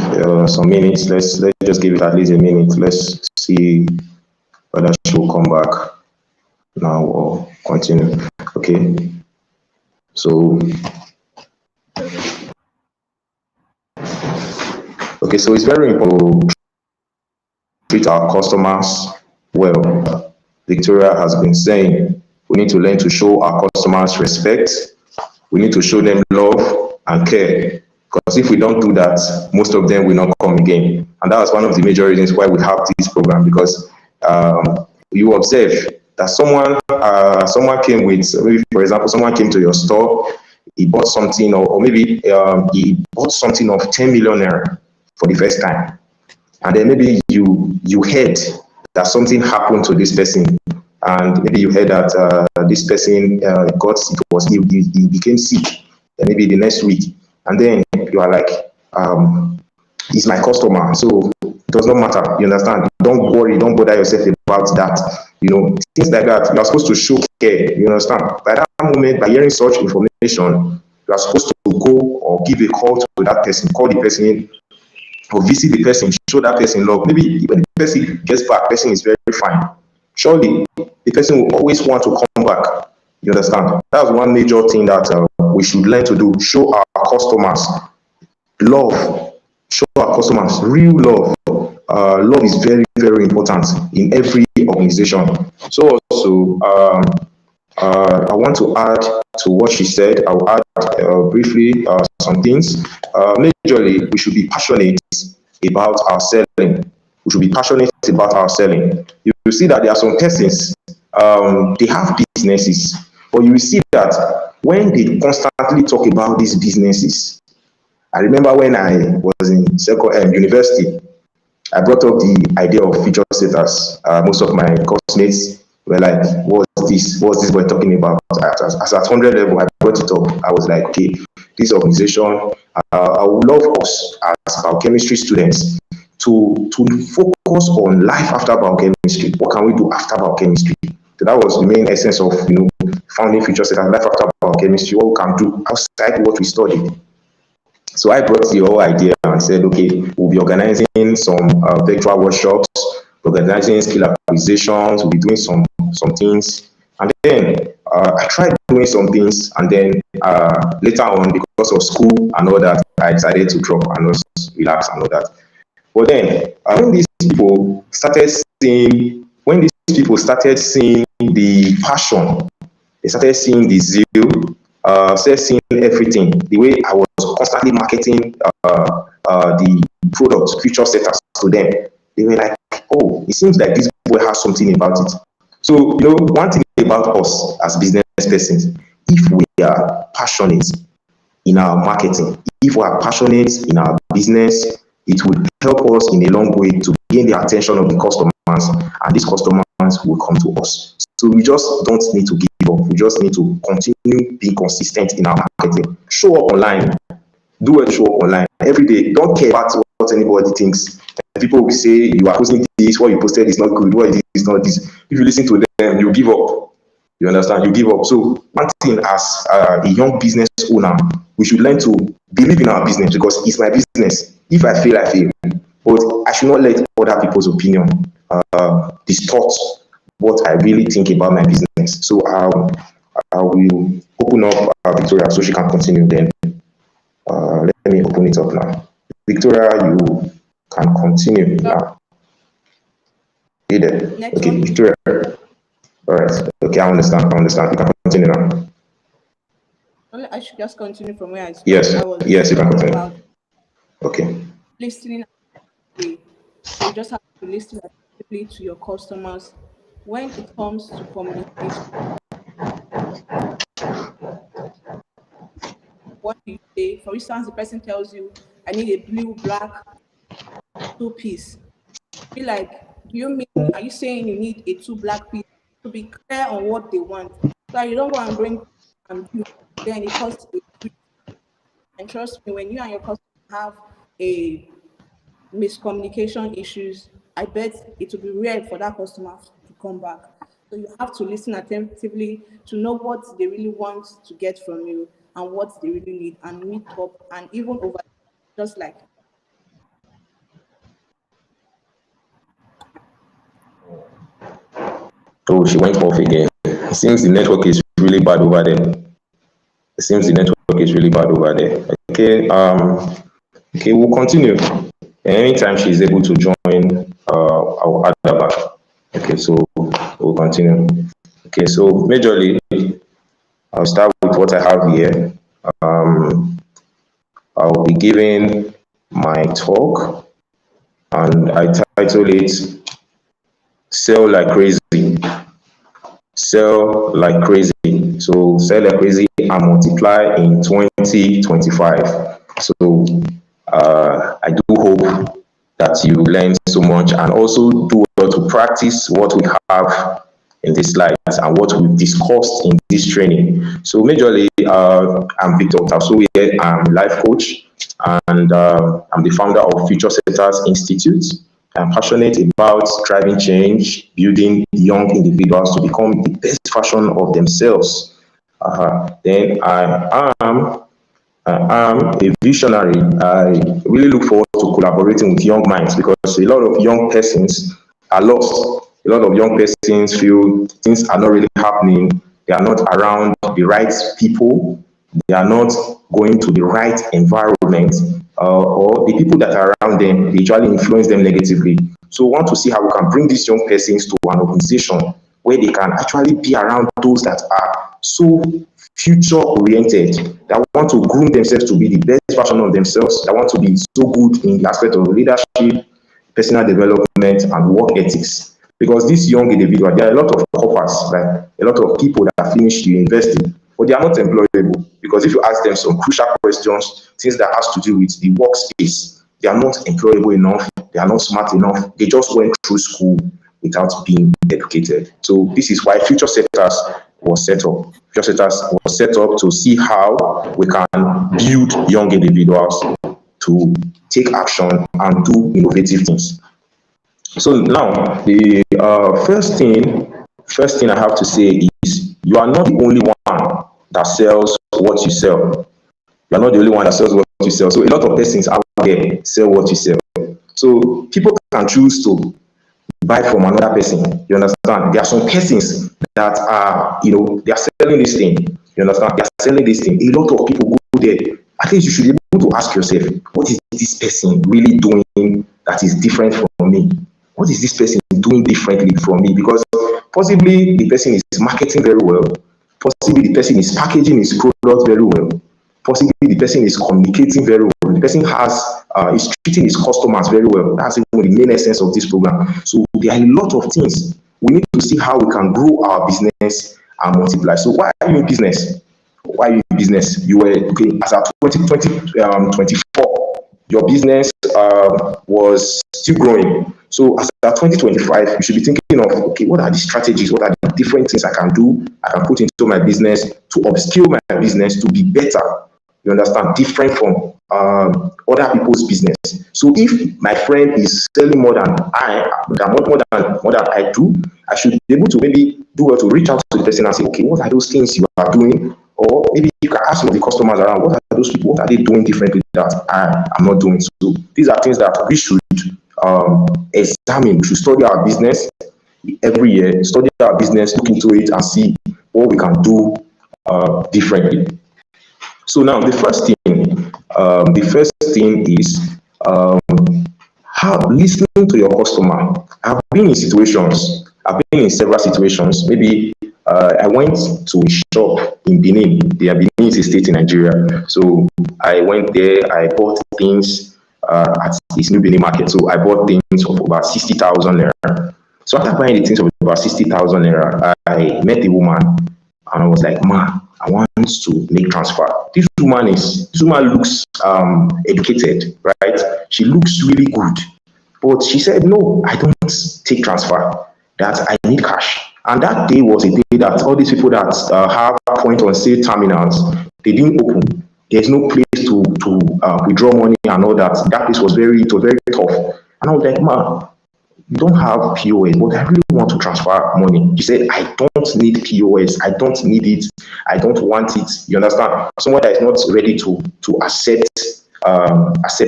some minutes. Let's just give it at least a minute. Let's see whether she will come back now or continue. Okay. So so it's very important to treat our customers well. Victoria has been saying we need to learn to show our customers respect. We need to show them love and care. Because if we don't do that, most of them will not come again. And that was one of the major reasons why we have this program. Because you observe that someone came with, maybe for example, someone came to your store, he bought something, or maybe he bought something of 10 million naira for the first time. And then maybe you heard that something happened to this person, and maybe you heard that this person he became sick, and maybe the next week, and then you are like, he's my customer, so it does not matter. You understand? Don't worry, don't bother yourself about that. Things like that. You are supposed to show care. You understand? By that moment, by hearing such information, you are supposed to go or give a call to that person, call the person, or visit the person, show that person love. Maybe when the person gets back, the person is very fine. Surely the person will always want to come back. You understand? That's one major thing that we should learn to do. Show our customers love. Show our customers real love. Love is very, very important in every organization. So also, I want to add to what she said. I will add briefly some things. Majorly, we should be passionate about our selling. We should be passionate about our selling. You will see that there are some persons, they have businesses, but you will see that when they constantly talk about these businesses, I remember when I was in university, I brought up the idea of feature status. Most of my classmates were like, what's this boy talking about? As at 100 level, I brought it up. I was like, okay, this organization, I would love us as our chemistry students to focus on life after biochemistry. What can we do after biochemistry? So that was the main essence of founding Future Setters, life after biochemistry. What we can do outside what we studied. So I brought the whole idea and said, okay, we'll be organizing some virtual workshops, organizing skill acquisitions, we'll be doing some things. And then I tried doing some things, and then later on, because of school and all that, I decided to drop and just relax and all that. But then when these people started seeing the passion, they started seeing the zeal, started seeing everything, the way I was constantly marketing the product, Future Setters, to them. They were like, oh, it seems like this boy has something about it. So, one thing about us as business persons, if we are passionate in our marketing, if we are passionate in our business, it would help us in a long way to gain the attention of the customers, and these customers will come to us. So we just don't need to give up. We just need to continue being consistent in our marketing. Show up online. Do a show up online every day. Don't care about what anybody thinks. People will say you are posting this, what you posted is not good, what it is not this. If you listen to them, you give up. You understand? You give up. So one thing, as a young business owner, we should learn to believe in our business, because it's my business. If I fail, I fail. But I should not let other people's opinion distort what I really think about my business. So I will open up Victoria so she can continue then. Let me open it up now. Victoria, you can continue now. Hey there. Next Okay, one. Victoria. All right. Okay, I understand. You can continue now. I should just continue from where I stopped. Yes. I was Yes, you can continue. about Okay. listening actively. So you just have to listen actively to your customers. When it comes to communication, what do you say? For instance, the person tells you, I need a blue, black, two-piece. Be like, are you saying you need a two black piece? To be clear on what they want. So you don't go and bring and do, then it costs a twist. And trust me, when you and your customer have a miscommunication issues, I bet it will be rare for that customer to come back. So you have to listen attentively to know what they really want to get from you and what they really need, and meet up, and even over, just like. Oh, she went off again. It seems the network is really bad over there. Okay, we'll continue. Anytime she's able to join, I'll add her back. Okay, so we'll continue. Okay, so majorly, I'll start with what I have here. I'll be giving my talk, and I title it Sell Like Crazy. Sell like crazy. So sell like crazy and multiply in 2025. So I do hope that you learn so much, and also do well to practice what we have in this slides and what we've discussed in this training. So majorly, I'm Victor Otasowie. I'm a life coach, and I'm the founder of Future Setters Institute. I'm passionate about driving change, building young individuals to become the best version of themselves. Then I am a visionary. I really look forward to collaborating with young minds, because a lot of young persons are lost. A lot of young persons feel things are not really happening. They are not around the right people. They are not going to the right environment, or the people that are around them, they usually influence them negatively. So we want to see how we can bring these young persons to an organization where they can actually be around those that are so future-oriented, that want to groom themselves to be the best version of themselves, that want to be so good in the aspect of leadership, personal development, and work ethics. Because this young individual, there are a lot of coppers, like a lot of people that finish university, but they are not employable, because if you ask them some crucial questions, things that has to do with the workspace, they are not employable enough, they are not smart enough, they just went through school without being educated. So this is why Future Setters was set up. Future Setters was set up to see how we can build young individuals to to take action and do innovative things. So now, the first thing I have to say is you are not the only one that sells what you sell. You are not the only one that sells what you sell. So a lot of persons out there sell what you sell. So people can choose to buy from another person. You understand? There are some persons that are, they are selling this thing. You understand? They are selling this thing. A lot of people go there. At least you should be able to ask yourself, what is this person really doing that is different from me? What is this person doing differently from me? Because possibly the person is marketing very well. Possibly the person is packaging his product very well. Possibly the person is communicating very well. The person is treating his customers very well. That's even the main essence of this program. So there are a lot of things. We need to see how we can grow our business and multiply. So why are you in business? Why are you in business? You were, okay, as of 2024, your business was still growing. So as of 2025, you should be thinking of, okay, what are the strategies? What are the different things I can do? I can put into my business to upskill my business to be better. You understand? Different from other people's business. So if my friend is selling more than I do, I should be able to maybe do well to reach out to the person and say, okay, what are those things you are doing? Or maybe you can ask some of the customers around, what are those people? What are they doing differently that I am not doing? So these are things that we should examine. We should study our business every year, study our business, look into it and see what we can do differently. So now the first thing is listening to your customer. I've been in several situations. Maybe I went to a shop in Benin. Benin is a state in Nigeria. So I went there, I bought things at this new Benin market. So I bought things of about 60,000 naira. So after buying the things of about 60,000 naira, I met a woman and I was like, ma, I want to make transfer. This woman looks educated, right? She looks really good. But she said, no, I don't take transfer, that I need cash. And that day was a day that all these people that have point on sale terminals, they didn't open. There's no place to withdraw money and all that. That place was very tough. And I was like, ma, you don't have POS, but I really want to transfer money. She said, I don't need POS. I don't need it. I don't want it. You understand? Someone that is not ready to accept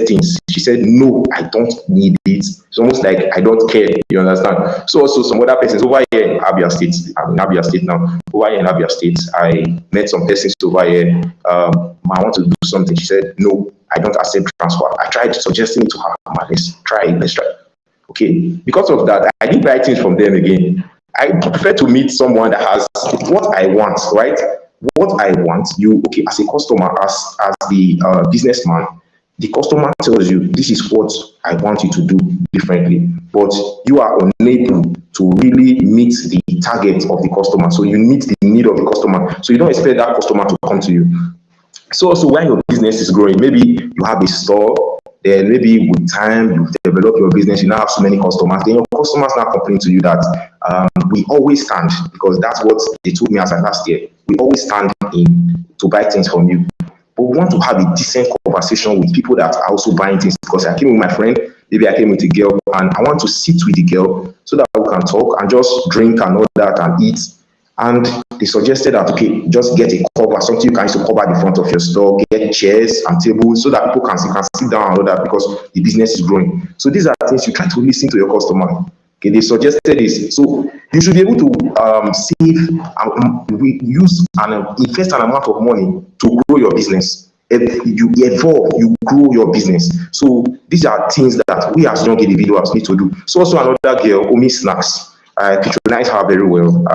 things. She said, no, I don't need it. It's almost like I don't care. You understand? So also some other persons over here in Abia State. I'm in Abia State now. Over here in Abia State, I met some persons over here. I want to do something. She said, no, I don't accept transfer. I tried suggesting it to her. Let's try. Okay, because of that, I didn't buy things from them again. I prefer to meet someone that has what I want, right? What I want, okay, as a customer, as the businessman, the customer tells you, this is what I want you to do differently, but you are unable to really meet the target of the customer. So you meet the need of the customer. So you don't expect that customer to come to you. So also when your business is growing, maybe you have a store, then maybe with time you develop your business, you now have so many customers, then your customers now complain to you that we always stand, because that's what they told me as of last year, we always stand in to buy things from you. But we want to have a decent conversation with people that are also buying things, because I came with my friend, maybe I came with a girl, and I want to sit with the girl so that we can talk and just drink and all that and eat. And they suggested that, okay, just get a cover, something you can use to cover the front of your store, get chairs and tables so that people can sit down and all that, because the business is growing. So these are things you try to listen to your customer. Okay, they suggested this. So you should be able to save and use and invest an amount of money to grow your business. If you evolve, you grow your business. So these are things that we as young individuals need to do. So also another girl, Omi Snacks. I patronize her very well.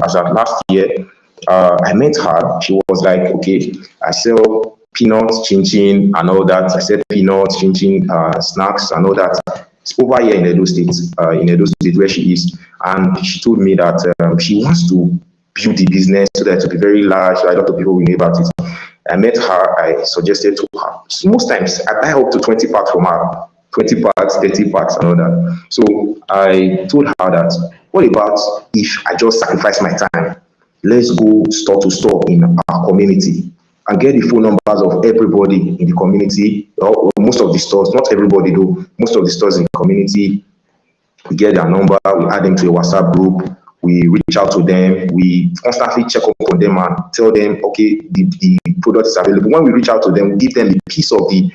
As of last year, I met her. She was like, okay, I sell peanuts, chin and all that. I sell peanuts, chin snacks and all that. It's over here in Edo State, where she is. And she told me that she wants to build the business so that it will be very large, so a lot of people will know about it. I met her, I suggested to her. So most times, I buy up to 20 packs from her. 20 packs, 30 packs, and all that. So I told her that, what about if I just sacrifice my time? Let's go store to store in our community. and get the phone numbers of everybody in the community, or most of the stores, not everybody though, most of the stores in the community. We get their number, we add them to a WhatsApp group, we reach out to them, we constantly check up on them and tell them, okay, the product is available. When we reach out to them, we give them a piece of the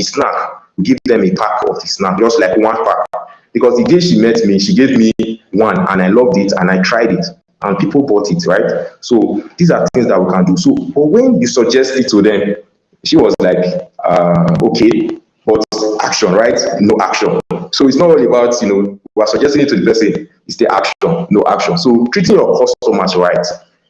snack. We give them a pack of the snack, just like one pack. Because the day she met me, she gave me one and I loved it and I tried it. And people bought it, right? So these are things that we can do. So, but when you suggest it to them, she was like, okay, but action, right? No action. So it's not all about, we are suggesting it to the person, it's the action, no action. So treating your customers right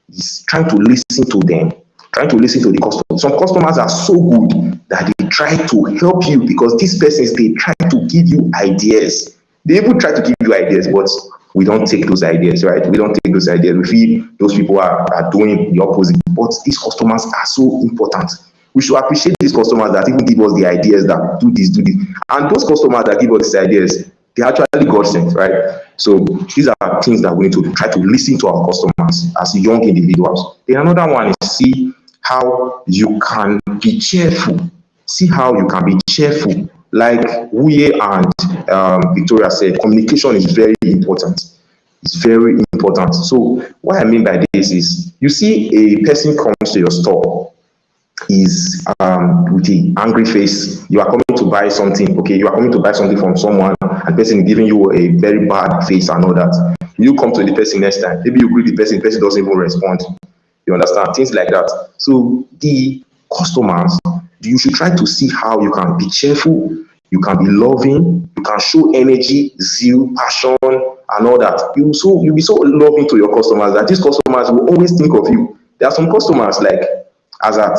is trying to listen to them, trying to listen to the customer. Some customers are so good that they try to help you because these persons, they try to give you ideas. They even try to give you ideas, but we don't take those ideas, right? We don't take those ideas. We feel those people are doing the opposite. But these customers are so important. We should appreciate these customers that even give us the ideas that do this. And those customers that give us these ideas, they actually God sent, right? So these are things that we need to try to listen to our customers as young individuals. Then another one is see how you can be cheerful. See how you can be cheerful. Like Wuyeh and Victoria said, communication is very important. It's very important. So what I mean by this is, you see a person comes to your store, is with an angry face. You are coming to buy something, okay? You are coming to buy something from someone, and the person is giving you a very bad face and all that. You come to the person next time, maybe you greet the person doesn't even respond. You understand? Things like that. So the customers, you should try to see how you can be cheerful, you can be loving, you can show energy, zeal, passion, and all that. You'll be so loving to your customers that these customers will always think of you. There are some customers, like as at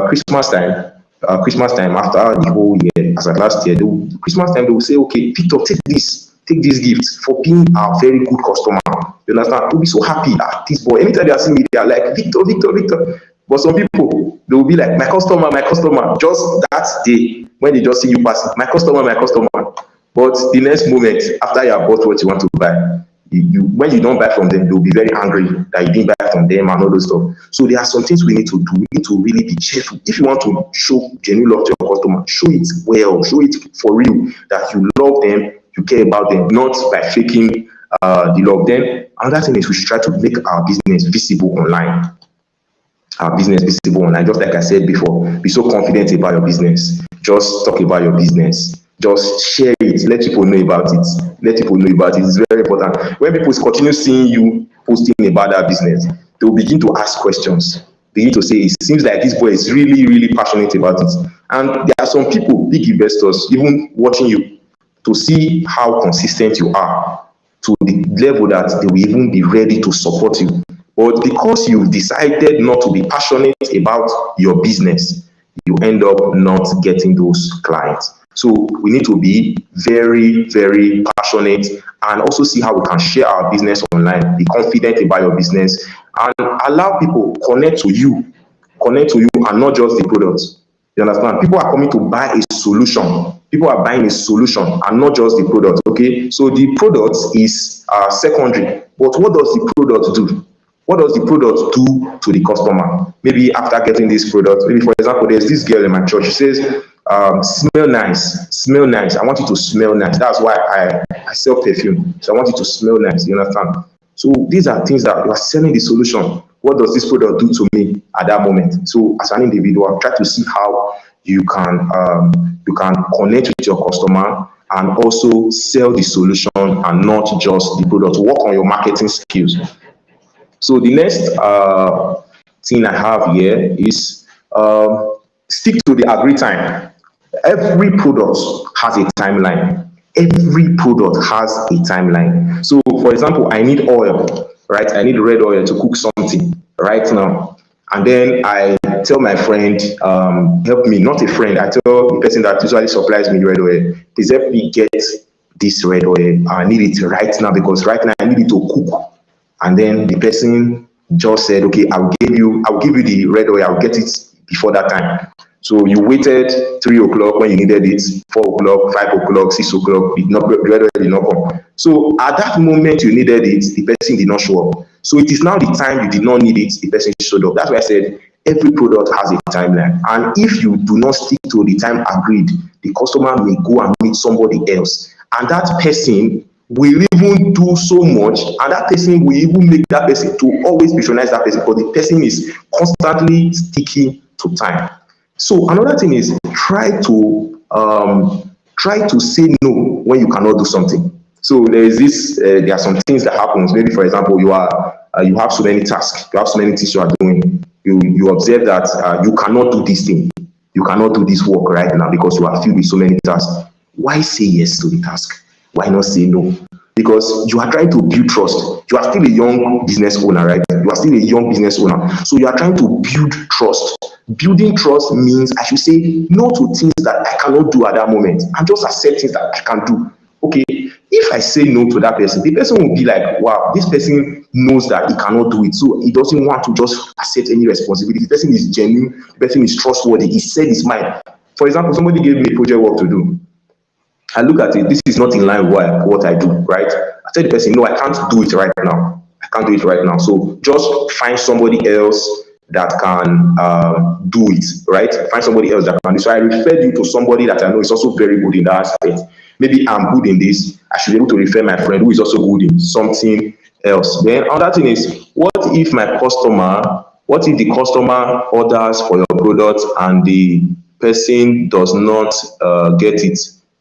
Christmas time after the whole year, as at last year, Christmas time, they will say, okay, Victor, take this gift for being a very good customer. You understand? They'll be so happy at this boy. Anytime they see me, they are like, Victor. But some people, they will be like, my customer. Just that day, when they just see you pass, my customer. But the next moment, after you have bought what you want to buy, when you don't buy from them, they'll be very angry that you didn't buy from them and all those stuff. So there are some things we need to do. We need to really be cheerful. If you want to show genuine love to your customer, show it well, show it for real, that you love them, you care about them, not by faking the love. Then another thing is we should try to make our business visible online. Just like I said before, be so confident about your business. Just talk about your business. Just share it. Let people know about it. It's very important. When people continue seeing you posting about that business, they will begin to ask questions. Begin to say, it seems like this boy is really, really passionate about it. And there are some people, big investors, even watching you to see how consistent you are, to the level that they will even be ready to support you. But because you've decided not to be passionate about your business, you end up not getting those clients. So we need to be very, very passionate and also see how we can share our business online, be confident about your business, and allow people connect to you and not just the products. You understand? People are coming to buy a solution. People are buying a solution and not just the product, okay? So the product is secondary, but what does the product do? What does the product do to the customer? Maybe after getting this product, maybe for example, there's this girl in my church, she says, smell nice. I want you to smell nice. That's why I sell perfume. So I want you to smell nice. You understand? So these are things that you are selling the solution. What does this product do to me at that moment? So as an individual, try to see how you can connect with your customer and also sell the solution and not just the product. Work on your marketing skills. So the next thing I have here is stick to the agreed time. Every product has a timeline. So, for example, I need oil, right? I need red oil to cook something right now. And then I tell my friend, help me, not a friend, I tell the person that usually supplies me red oil, please help me get this red oil. I need it right now because right now I need it to cook. And then the person just said, okay, I'll give you the red oil, I'll get it before that time. So you waited 3 o'clock when you needed it, 4 o'clock, 5 o'clock, 6 o'clock, the red oil did not come. So at that moment you needed it, the person did not show up. So it is now the time you did not need it, the person showed up. That's why I said Every product has a timeline, and if you do not stick to the time agreed, the customer may go and meet somebody else, and that person will even do so much, and that person will even make that person to always patronize that person, because the person is constantly sticking to time. So another thing is try to say no when you cannot do something. So there are some things that happens. Maybe, for example, you have so many tasks, you have so many things you are doing. You observe that you cannot do this thing, you cannot do this work right now because you are filled with so many tasks. Why say yes to the task? Why not say no? Because you are trying to build trust. You are still a young business owner, right? You are still a young business owner. So you are trying to build trust. Building trust means I should say no to things that I cannot do at that moment and just accept things that I can do. Okay, if I say no to that person, the person will be like, wow, this person knows that he cannot do it, so he doesn't want to just accept any responsibility. The person is genuine, the person is trustworthy, he said his mind. For example, somebody gave me a project work to do. I look at it, this is not in line with what I do, right? I tell the person, no, I can't do it right now. I can't do it right now. So just find somebody else that can do it, right? Find somebody else that can do it. So I referred you to somebody that I know is also very good in that aspect. Maybe I'm good in this, I should be able to refer my friend who is also good in something else. Then another thing is, what if the customer orders for your product and the person does not get it?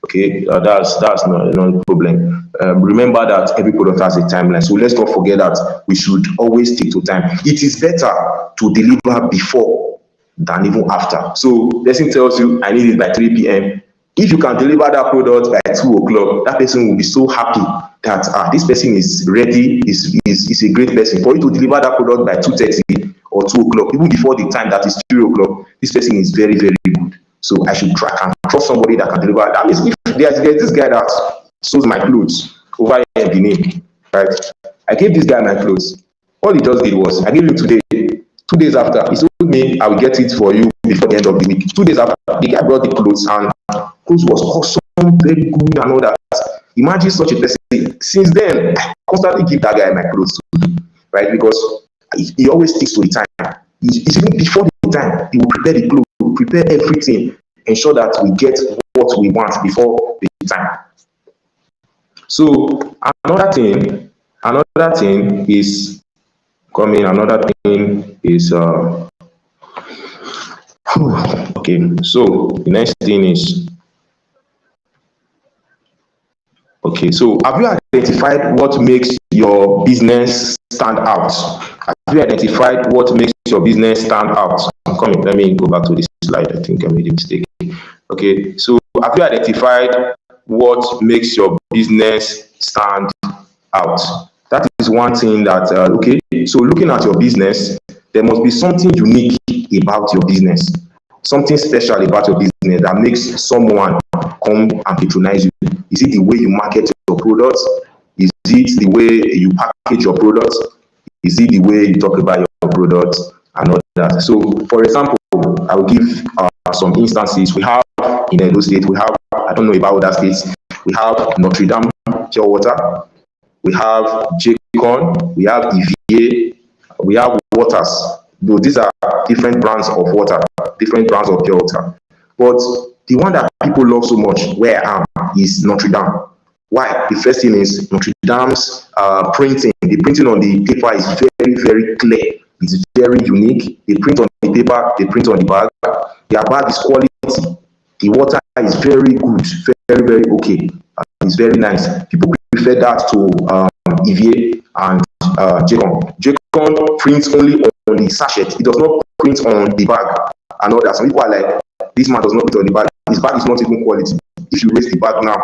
Okay, that's not a problem. Remember that every product has a timeline, so let's not forget that we should always stick to time. It is better to deliver before than even after. So person tells you, I need it by 3 p.m. If you can deliver that product by 2 o'clock, that person will be so happy that this person is ready, is a great person. For you to deliver that product by 2:30 or 2 o'clock, even before the time that is 3 o'clock, this person is very, very good. So I should trust somebody that can deliver. That means if there's this guy that sews my clothes over here in Benin, right? I gave this guy my clothes. All he just did was, I gave him today. 2 days after, he told me, I will get it for you before the end of the week. 2 days after, the guy brought the clothes, and clothes was awesome, very good, and all that. Imagine such a person. Since then, I constantly give that guy my clothes, right? Because he always sticks to the time. Even before the time, he will prepare the clothes, prepare everything, ensure that we get what we want before the time. So another thing is coming. Another thing is okay. So the next thing is, okay. So have you identified what makes your business stand out? Have you identified what makes your business stand out? I'm coming. Let me go back to this slide. I think I made a mistake. Okay. So have you identified what makes your business stand out? That is one thing that, okay. So looking at your business, there must be something unique about your business, something special about your business that makes someone come and patronize you. Is it the way you market your products? Is it the way you package your products? Is it the way you talk about your products and all that? So, for example, I will give some instances. We have in Edo State, we have, I don't know about other states, we have Notre Dame pure water, we have J-Con, we have EVA, we have waters. Though these are different brands of water, different brands of pure water. But the one that people love so much, where I am, is Notre Dame. Why? The first thing is Notre Dame's printing. The printing on the paper is very, very clear. It's very unique. They print on the paper, they print on the bag. Their bag is quality. The water is very good, very, very okay. It's very nice. People prefer that to EVA and J-Con. J-Con prints only on the sachet. It does not print on the bag. And all that. Some people are like, this man does not print on the bag. His bag is not even quality. If you raise the bag now,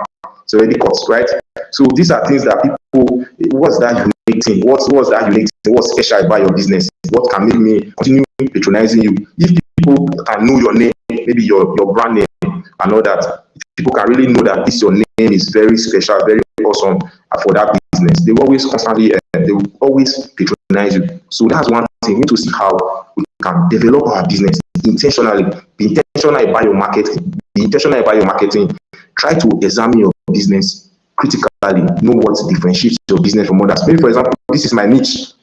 it's already cut, right? So these are things that people, what's that unique thing? What's that unique thing? What's special about your business? What can make me continue patronizing you? If people can know your name, maybe your brand name and all that, people can really know that this your name is very special, very awesome for that business. They will always constantly, they will always patronize you. So that's one thing. We need to see how we can develop our business intentionally. Be intentional about your marketing. Be intentional about your marketing. Try to examine your business critically. Know what differentiates your business from others. Maybe, for example, this is my niche.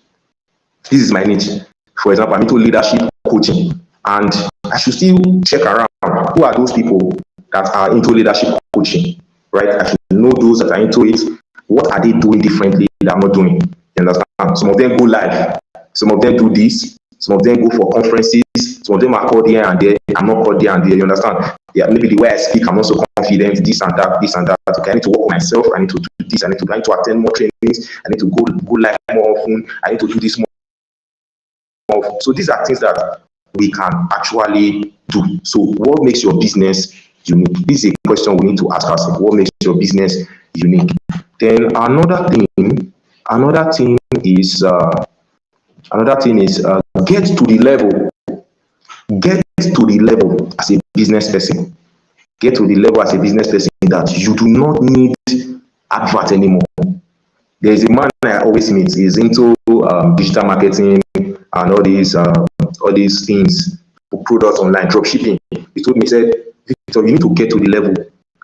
This is my niche. For example, I'm into leadership coaching, and I should still check around who are those people that are into leadership coaching, right? I should know those that are into it. What are they doing differently that I'm not doing? You understand? Some of them go live, some of them do this, some of them go for conferences, some of them are called here and there. I'm not called here and there. You understand? Yeah, maybe the way I speak, I'm not so confident. This and that, this and that. Okay, I need to work on myself. I need to do this. I need to attend more trainings. I need to go live more often. I need to do this more often. So these are things that we can actually do. So what makes your business unique? This is a question we need to ask ourselves. What makes your business unique? Then another thing is get to the level. Get to the level as a business person. Get to the level as a business person that you do not need advert anymore. There is a man I always meet. He's into digital marketing and all these things for products online, drop shipping. He told me, he said, Victor, you need to get to the level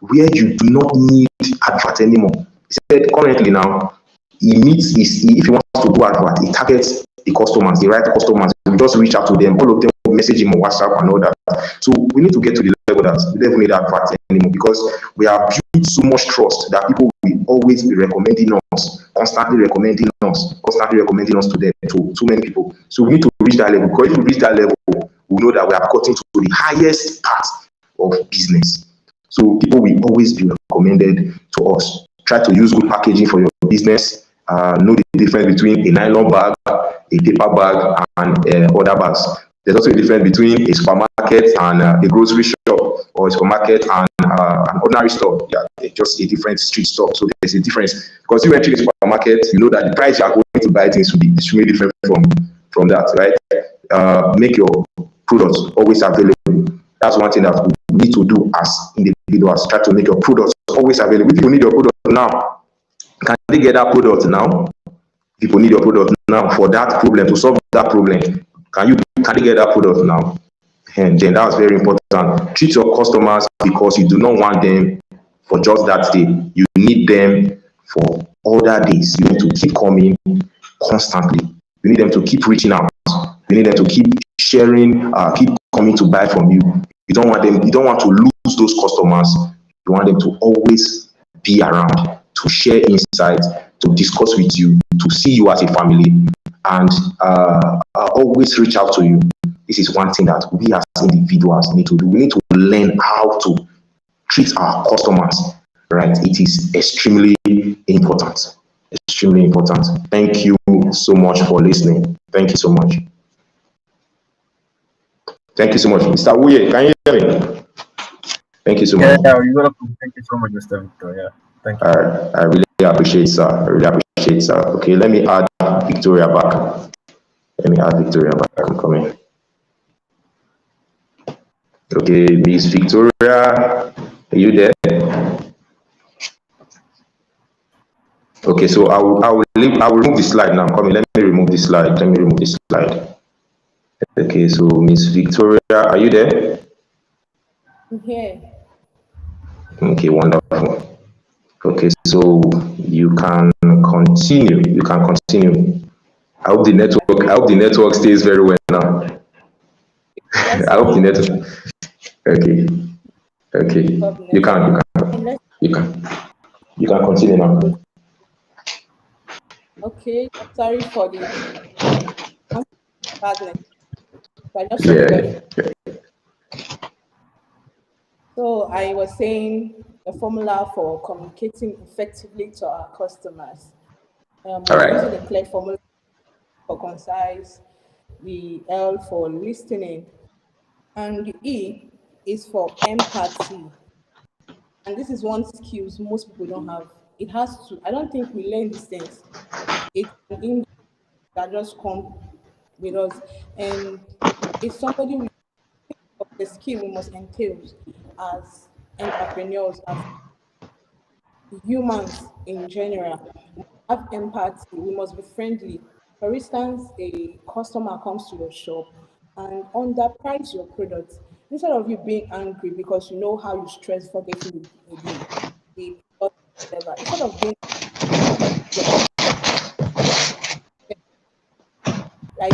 where you do not need advert anymore. He said, currently now, if he wants to do advert, he targets the customers, the right customers. We just reach out to them. All of them will message him on WhatsApp and all that. So we need to get to the level that we don't need advert anymore, because we have built so much trust that people will always be recommending us, constantly recommending us to them, to too many people. So we need to reach that level, because if we reach that level, we know that we have gotten to the highest part of business. So people will always be recommended to us. Try to use good packaging for your business. Know the difference between a nylon bag, a paper bag, and other bags. There's also a difference between a supermarket and a grocery shop, or a supermarket and an ordinary store. Yeah, just a different street store. So there's a difference. Because if you enter a supermarket, you know that the price you are going to buy things will be extremely different from that, right? Make your products always available. That's one thing that we need to do as individuals. Try to make your products always available. If you need your product now, can they get that product now? People need your product now for that problem, to solve that problem. Can they get that product now? And then that's very important. Treat your customers, because you do not want them for just that day. You need them for other days. You need to keep coming constantly. You need them to keep reaching out. You need them to keep sharing, keep coming to buy from you. You don't want to lose those customers. You want them to always be around, to share insights, to discuss with you, to see you as a family, and always reach out to you. This is one thing that we as individuals need to do. We need to learn how to treat our customers, right? It is extremely important. Extremely important. Thank you so much for listening. Thank you so much. Thank you so much. Mr. Wuyeh, can you hear me? Thank you so much. Yeah, you're welcome. Thank you so much, Mr. Victor. Yeah, thank you. I really appreciate, sir. I really appreciate, sir. Okay, let me add Victoria back. I'm coming. Okay, Miss Victoria, are you there? Okay, so I will remove the slide now. I'm coming. Let me remove the slide. Okay, so Miss Victoria, are you there? I'm here. Okay, wonderful. Okay, so you can continue. I hope the network stays very well now. Yes, I hope the network. Okay. You can continue now. Okay, sorry for the badness. I just So I was saying the formula for communicating effectively to our customers. We're using a clear formula for concise, the L for listening, and the E is for empathy. And this is one skill most people don't have. It has to. I don't think we learn these things. It's an English that just come with us, and it's somebody with the skill we must entail as entrepreneurs, as humans in general. We have empathy. We must be friendly. For instance, a customer comes to your shop and underprice your product. Instead of you being angry because you know how you stress for getting the product, whatever. Instead of being like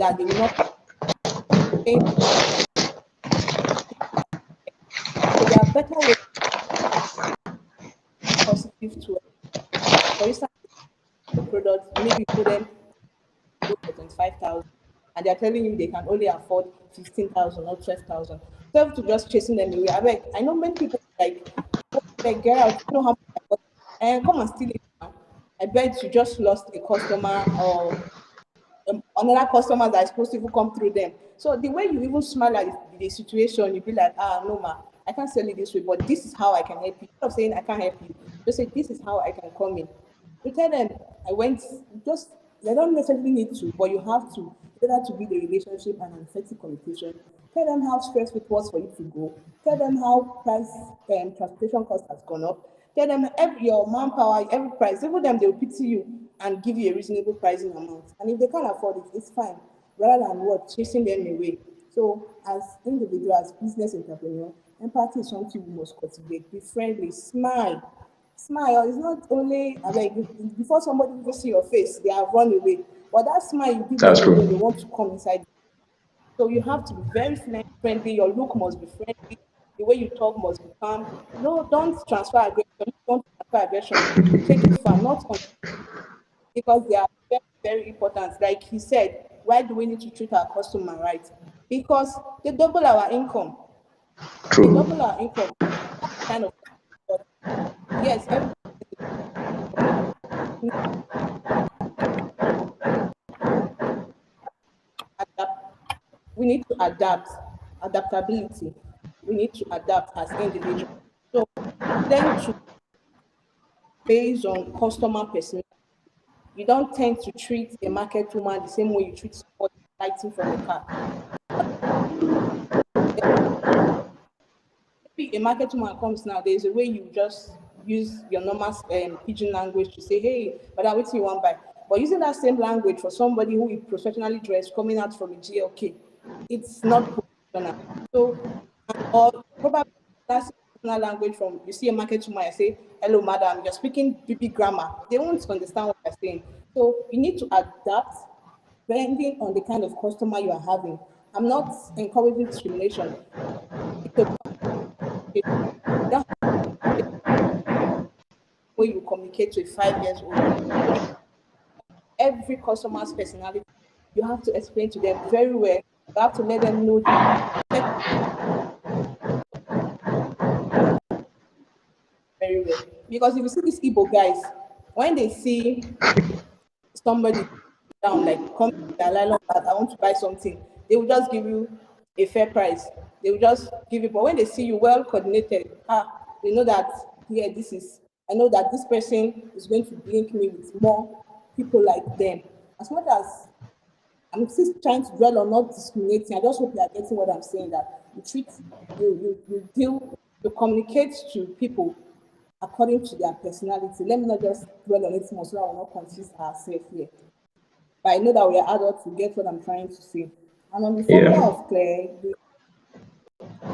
that they will not pay. So there are better ways positive to it. For instance, the products, maybe put them for 25,000 and they're telling you they can only afford 15,000 or 12,000. Instead of to just chasing them away. I know many people like get out, you know how much I got, and come and steal it now. I bet you just lost a customer or another customer that is supposed to even come through them. So the way you even smile at the situation, you be like, no ma, I can't sell it this way, but this is how I can help you. Instead of saying I can't help you, just say this is how I can come in. You tell them I went just they don't necessarily need to, but you have to in order to build a relationship and an effective communication. Tell them how stressful it was for you to go. Tell them how price transportation cost has gone up. Tell them your manpower, every price, even them they will pity you and give you a reasonable pricing amount. And if they can't afford it, it's fine. Rather than what chasing them away. So as individuals, business entrepreneur, empathy is something we must cultivate. Be friendly, smile. Smile is not only like before somebody will see your face, they have run away. But that smile you give That's them alone, they true. want to come inside. So you have to be very friendly. Your look must be friendly. The way you talk must be calm. No, don't transfer aggression. Don't transfer aggression. Take it far, not on because they are very, very important. Like he said, why do we need to treat our customer right? Because they double our income. They double True. our income. That's kind of yes, every adapt. We need to adapt. Adaptability. We need to adapt as individuals. So then to based on customer personality. You don't tend to treat a market woman the same way you treat somebody lighting from a car. Maybe a market woman comes now, there's a way you just use your normal pidgin language to say, hey, but I'm waiting you one buy. But using that same language for somebody who is professionally dressed coming out from a GLK, it's not professional. So, or probably that's professional language from you see a market woman, I say, hello, madam, you're speaking BB grammar. They won't understand what you're saying. So you need to adapt depending on the kind of customer you are having. I'm not encouraging discrimination. It's a that's the way you communicate to a 5 years old. So every customer's personality, you have to explain to them very well. You have to let them know very well. Because if you see these Igbo guys, when they see somebody down, like come to their nylon bag, I want to buy something, they will just give you a fair price. They will just give you, but when they see you well coordinated, they know that here this is, I know that this person is going to link me with more people like them. As much as I'm still trying to dwell on not discriminating, I just hope you are getting what I'm saying, that you treat, you deal, you communicate to people according to their personality. Let me not just dwell on it more so that I will not confuse ourselves here. But I know that we are adults to get what I'm trying to say. And on the formula Yeah. of Claire,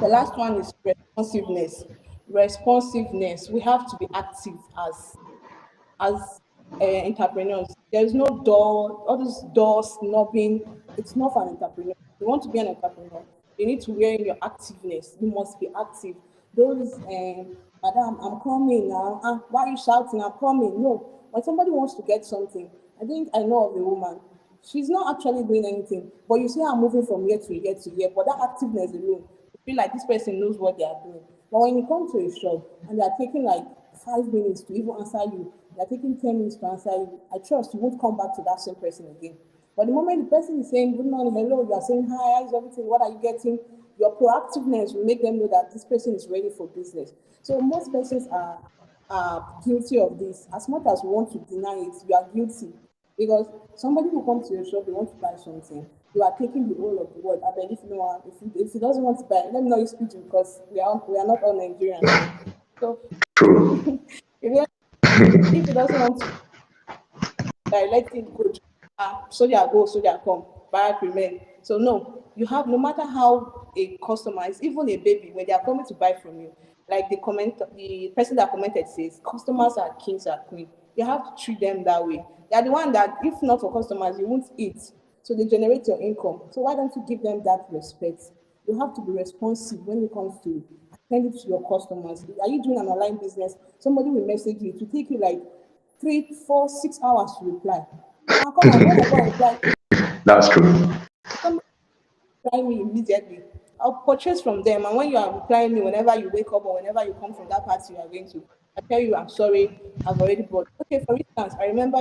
the last one is responsiveness. Responsiveness. We have to be active as entrepreneurs. There's no door, all those doors snobbing. It's not for an entrepreneur. You want to be an entrepreneur, you need to wear in your activeness. You must be active. Those, madam, I'm coming now. Why are you shouting? I'm coming. No. When somebody wants to get something, I think I know of a woman. She's not actually doing anything, but you see her moving from year to year to year. But that activeness alone, you feel like this person knows what they are doing. But when you come to a shop and they are taking like 5 minutes to even answer you, they are taking 10 minutes to answer you, I trust you won't come back to that same person again. But the moment the person is saying good morning, hello, you are saying hi, how's everything, what are you getting? Your proactiveness will make them know that this person is ready for business. So most persons are guilty of this. As much as we want to deny it, you are guilty. Because somebody who comes to your shop, they want to buy something. You are taking the whole of the word. I beg if you know, if he doesn't want to buy, let me know you speak because we are not all Nigerians here. So True. if he doesn't want to let it go. Soldier go, soldier come, barrack remain. So no, you have no matter how a customer is, even a baby, when they are coming to buy from you, like the person that commented says, customers are kings are queen. You have to treat them that way. They are the one that, if not for customers, you won't eat. So they generate your income. So why don't you give them that respect? You have to be responsive when it comes to attending to your customers. Are you doing an online business? Somebody will message you. To take you like 3, 4, 6 hours to reply. Now come on, when I go and reply, That's true. somebody reply me immediately. I'll purchase from them. And when you are replying me, whenever you wake up or whenever you come from that party you are going to, I tell you, I'm sorry, I've already bought. Okay, for instance, I remember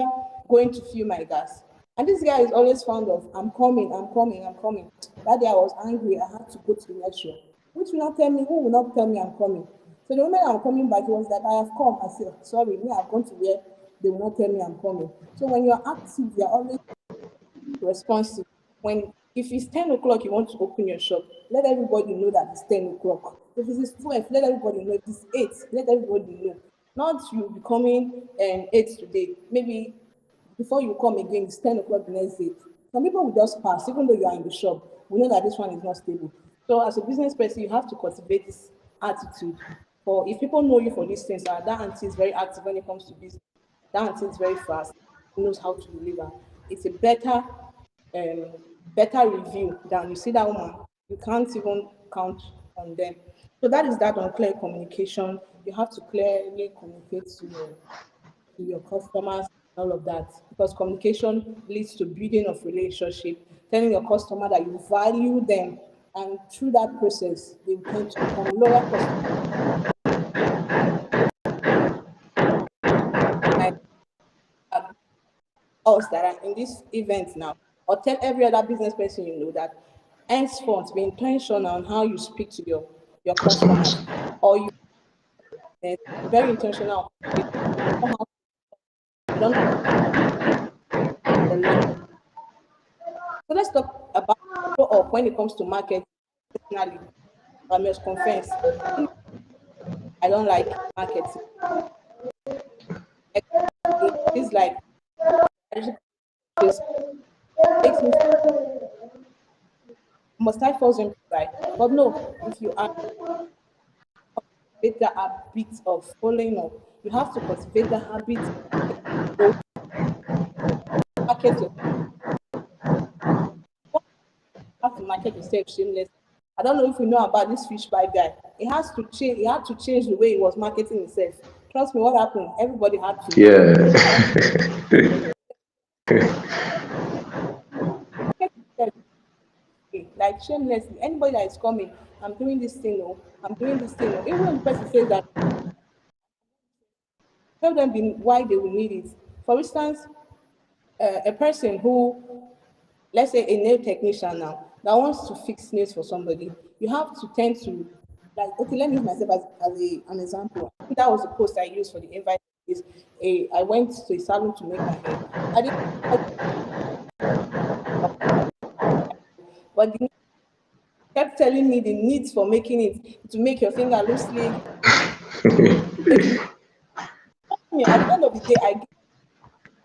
going to fill my gas. And this guy is always fond of, I'm coming, I'm coming, I'm coming. That day I was angry. I had to go to the next show. Which will not tell me, who will not tell me I'm coming? So the moment I'm coming back, it was that I have come. I said, sorry, me, I've gone to where they will not tell me I'm coming. So when you're active, you're always responsive. When if it's 10 o'clock, you want to open your shop, let everybody know that it's 10 o'clock. If it's 12, let everybody know. If it's 8, let everybody know. Not you becoming 8 today. Maybe before you come again, it's 10 o'clock the next day. Some people will just pass, even though you are in the shop. We know that this one is not stable. So as a business person, you have to cultivate this attitude. For if people know you for these things, that auntie is very active when it comes to business. That auntie is very fast, knows how to deliver. It's a um, better review than you see that woman. You can't even count on them. So that is that on clear communication. You have to clearly communicate to your customers, all of that. Because communication leads to building of relationship, telling your customer that you value them. And through that process, they tend to become loyal customers. Like us that are in this event now, or tell every other business person you know that henceforth be intentional on how you speak to your Customers. customers, or you very intentional. You don't know how you don't know the line. So let's talk about follow up when it comes to market. Personally, I must confess, I don't like marketing. It's like this makes me must I force them to buy? But no, if you are cultivate the habit of following up, you have to cultivate the habit of market yourself. You have to market yourself shameless. I don't know if you know about this fish pie guy. He has to change. He had to change the way he was marketing himself. Trust me, what happened? Everybody had to Yeah. market themselves, like shamelessly. Anybody that is coming, I'm doing this thing. Oh, I'm doing this thing. Oh. Even when the person says that, tell them why they will need it. For instance, a person who, let's say a nail technician now, that wants to fix nails for somebody, you have to tend to, like, okay, let me use myself an example. I think that was the post I used for the invite. Is I went to a salon to make my hair. I didn't, but they kept telling me the needs for making it to make your finger look slick, make it. At the end of the day,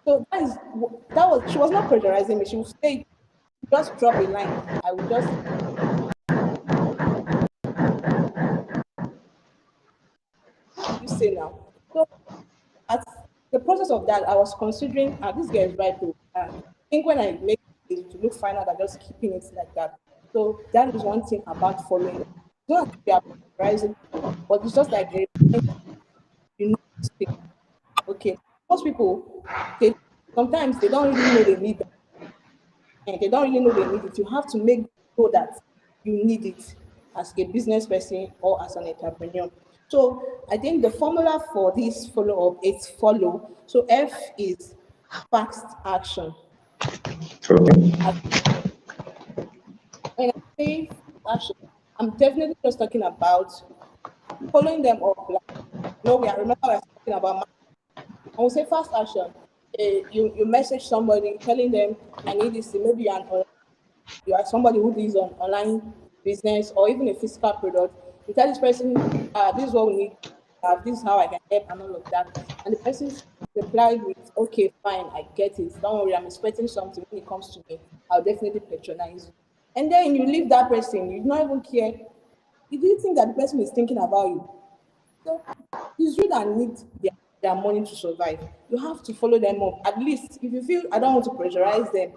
so that was she was not pressurizing me. She would say, just drop a line. I would just did you say now? So at the process of that, I was considering, this girl is right though. I think when I make it to look finer than just keeping it like that. So that is one thing about following. It's not that we are rising, but it's just like you know this thing. Okay. Most people they sometimes they don't really know they need that. And they don't really know they need it. You have to make sure that you need it as a business person or as an entrepreneur. So I think the formula for this follow up is follow. So F is fast action. Okay. As when I say action, I'm definitely just talking about following them up. Like, no, remember we are talking about. I would say fast action. You message somebody telling them I need this. Maybe you are somebody who deals on online business or even a physical product, you tell this person, this is what we need, this is how I can help and all of that. And the person replied with, okay, fine, I get it. Don't worry, I'm expecting something when it comes to me. I'll definitely patronize you. And then you leave that person, you don't even care. You do think that the person is thinking about you. So it's you that need their money to survive. You have to follow them up. At least if you feel I don't want to pressurize them,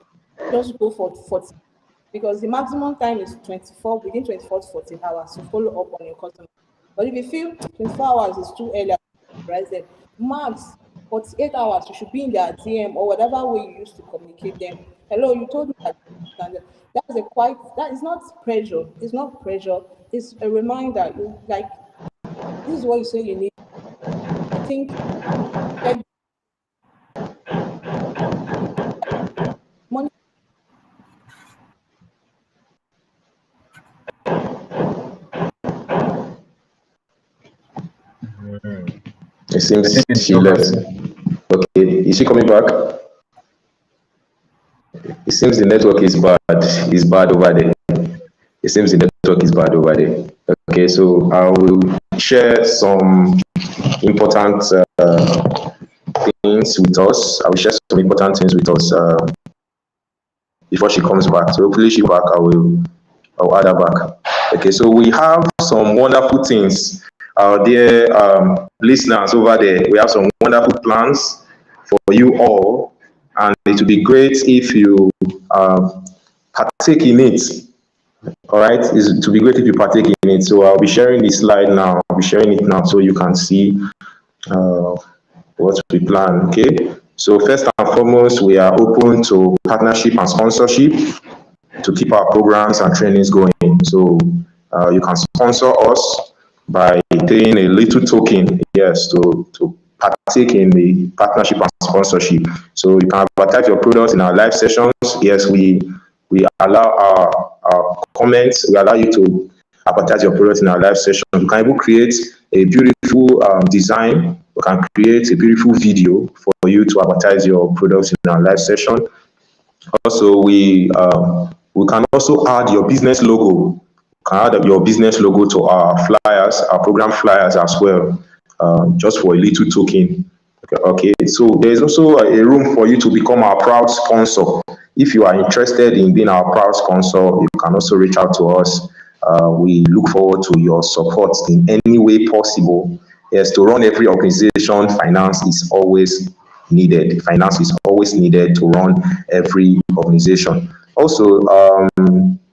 just go for 40, because the maximum time is 24, within 24 to 40 hours to follow up on your customer. But if you feel 24 hours is too early, right, then max 48 hours, you should be in their DM or whatever way you used to communicate them. Hello, you told me that. That's a quite, that is not pressure. It's not pressure. It's a reminder. You like, this is what you say you need. I think like, money. It I seems think it's she your left. bad. Okay, is she coming back? It seems the network is bad. Is bad over there. It seems the network is bad over there. Okay, so I will share some important things with us. I will share some important things with us before she comes back. So hopefully she back. I'll add her back. Okay, so we have some wonderful things, dear listeners over there. We have some wonderful plans for you all, and it would be great if you partake in it. All right, it would be great if you partake in it. So I'll be sharing this slide now. I'll be sharing it now so you can see uh, what we plan. Okay. So first and foremost, we are open to partnership and sponsorship to keep our programs and trainings going. So you can sponsor us by paying a little token, yes, to partake in the partnership and sponsorship. So you can advertise your products in our live sessions. Yes, we allow our comments, we allow you to advertise your products in our live session. You can even create a beautiful design. We can create a beautiful video for you to advertise your products in our live session. Also, we can also add your business logo. Can add your business logo to our flyers, our program flyers as well, just for a little token. Okay, so there's also a room for you to become our proud sponsor. If you are interested in being our proud sponsor, you can also reach out to us. We look forward to your support in any way possible. Yes, to run every organization, finance is always needed. Finance is always needed to run every organization. Also,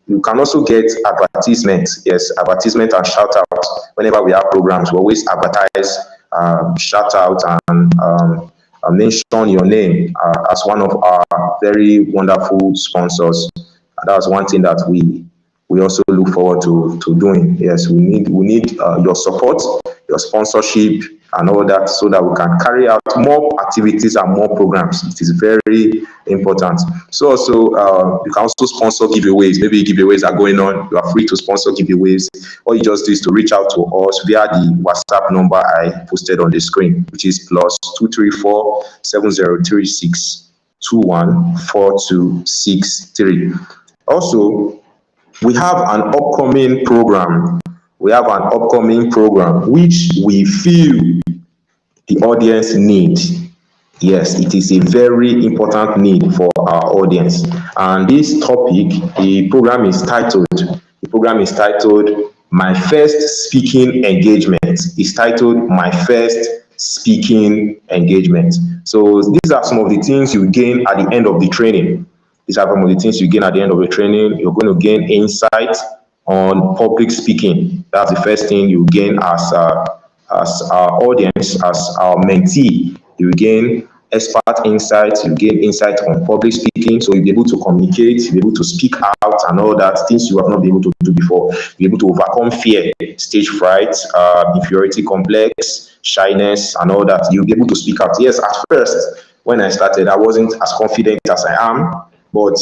you can also get advertisements. Yes, advertisement and shout out. Whenever we have programs, we always advertise, shout out, and mention your name as one of our very wonderful sponsors. And that's one thing that we also look forward to doing. Yes, we need your support, your sponsorship, and all that, so that we can carry out more activities and more programs. It is very important. So also, you can also sponsor giveaways. Maybe giveaways are going on. You are free to sponsor giveaways. All you just do is to reach out to us via the WhatsApp number I posted on the screen, which is +234 7036 214263. Also, we have an upcoming program. We have an upcoming program which we feel the audience need. Yes, it is a very important need for our audience. And this topic, the program is titled My First Speaking Engagement. It's titled My First Speaking Engagement. So these are some of the things you gain at the end of the training. These are some of the things you gain at the end of the training. You're going to gain insight on public speaking. That's the first thing you gain as our audience, as our mentee. You gain expert insights, you gain insight on public speaking, so you'll be able to communicate, you'll be able to speak out and all that, things you have not been able to do before. You'll be able to overcome fear, stage fright, inferiority complex, shyness, and all that. You'll be able to speak out. Yes, at first, when I started, I wasn't as confident as I am, but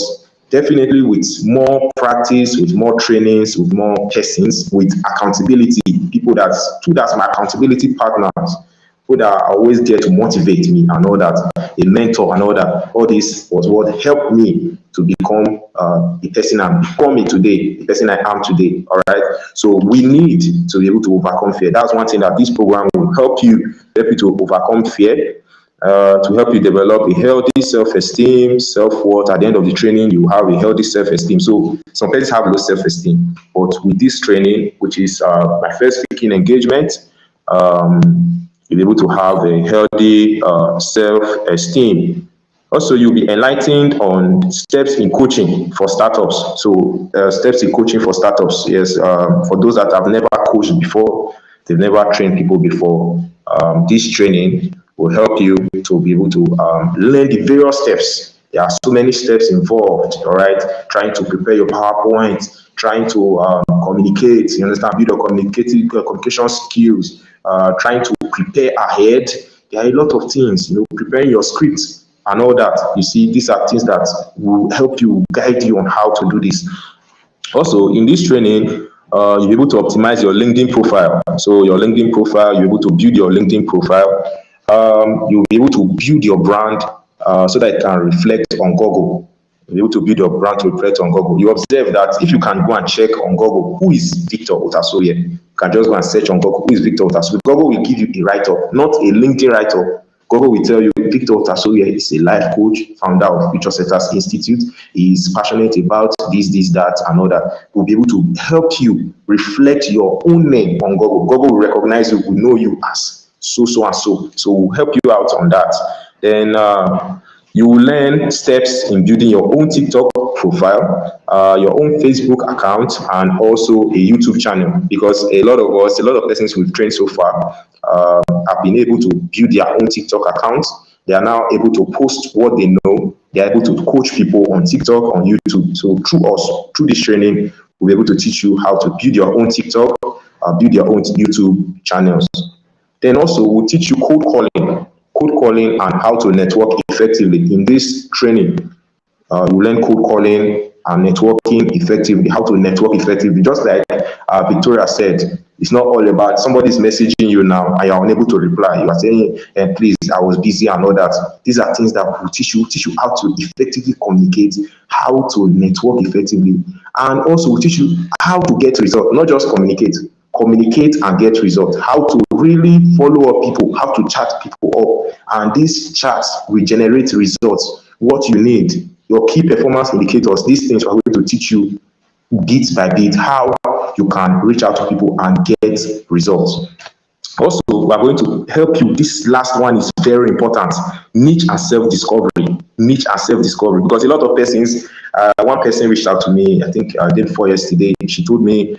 definitely with more practice, with more trainings, with more persons, with accountability, that's my accountability partners, people that are always there to motivate me and all that, a mentor and all that. All this was what helped me to become the person I'm becoming today, the person I am today. All right. So we need to be able to overcome fear. That's one thing that this program will help you to overcome fear. To help you develop a healthy self-esteem, self-worth. At the end of the training, you have a healthy self-esteem. So some people have low self-esteem, but with this training, which is my first speaking engagement, you'll be able to have a healthy self-esteem. Also, you'll be enlightened on steps in coaching for startups. So, steps in coaching for startups. Yes, for those that have never coached before, they've never trained people before. This training will help you to be able to learn the various steps. There are so many steps involved. All right, trying to prepare your PowerPoint, trying to communicate. You understand? Build your communication skills. Trying to prepare ahead. There are a lot of things. Preparing your script and all that. You see, these are things that will help you, guide you on how to do this. Also, in this training, you'll be able to optimize your LinkedIn profile. So your LinkedIn profile, you're able to build your LinkedIn profile. You'll be able to build your brand so that it can reflect on Google. You'll be able to build your brand to reflect on Google. You observe that if you can go and check on Google, who is Victor Otasowie? You can just go and search on Google, who is Victor Otasowie? Google will give you a write-up, not a LinkedIn write-up. Google will tell you Victor Otasowie is a life coach, founder of Future Setters Institute. He is passionate about this, that, and all that. Will be able to help you reflect your own name on Google. Google will recognize you, will know you as so and so. So we'll help you out on that. Then you will learn steps in building your own TikTok profile, your own Facebook account, and also a YouTube channel. Because a lot of persons we've trained so far have been able to build their own TikTok accounts. They are now able to post what they know. They are able to coach people on TikTok, on YouTube. So through this training, we'll be able to teach you how to build your own TikTok, build your own YouTube channels. Then also, we'll teach you cold calling and how to network effectively. In this training, you learn cold calling and networking effectively, how to network effectively. Just like Victoria said, it's not all about somebody's messaging you now and you're unable to reply. You are saying, please, I was busy and all that. These are things that will teach you how to effectively communicate, how to network effectively, and also will teach you how to get results, not just communicate and get results, how to really follow up people, how to chat people up. And these chats will generate results. What you need, your key performance indicators, these things are going to teach you bit by bit how you can reach out to people and get results. Also, we're going to help you. This last one is very important. Niche and self-discovery. Because a lot of persons, one person reached out to me, I think day before yesterday. She told me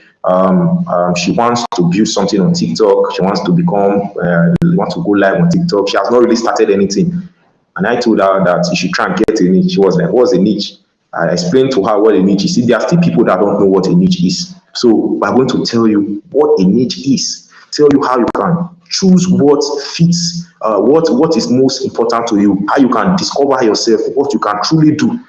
she wants to build something on TikTok. She wants to wants to go live on TikTok. She has not really started anything. And I told her that she should try and get a niche. She was like, what's a niche? I explained to her what a niche is. See, there are still people that don't know what a niche is. So we're going to tell you what a niche is. Tell you how you can choose what fits, what is most important to you, how you can discover yourself, what you can truly do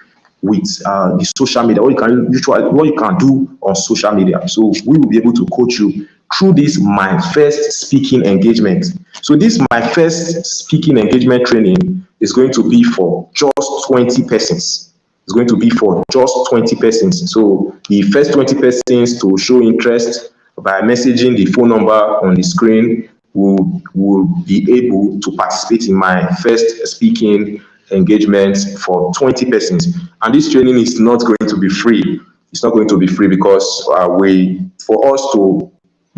with the social media, what you can do on social media. So we will be able to coach you through this my first speaking engagement. So this my first speaking engagement training is going to be for just 20 persons. It's going to be for just 20 persons. So the first 20 persons to show interest by messaging the phone number on the screen will be able to participate in my first speaking engagement for 20 persons. And this training is not going to be free. It's not going to be free because for us to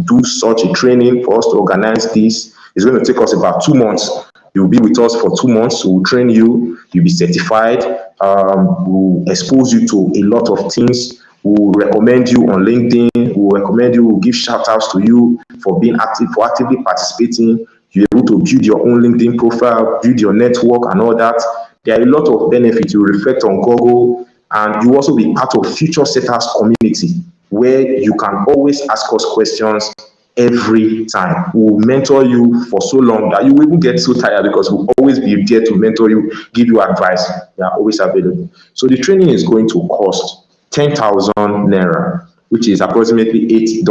do such a training, for us to organize this, it's going to take us about 2 months. You'll be with us for 2 months. We'll train you. You'll be certified. We'll expose you to a lot of things. We'll recommend you on LinkedIn. We'll give shout outs to you for being active, for actively participating. You're able to build your own LinkedIn profile, build your network and all that. There are a lot of benefits. You reflect on Google, and you also be part of Future Setters community, where you can always ask us questions every time. We'll mentor you for so long that you will even get so tired, because we'll always be there to mentor you, give you advice. We are always available. So the training is going to cost 10,000 naira, which is approximately $8.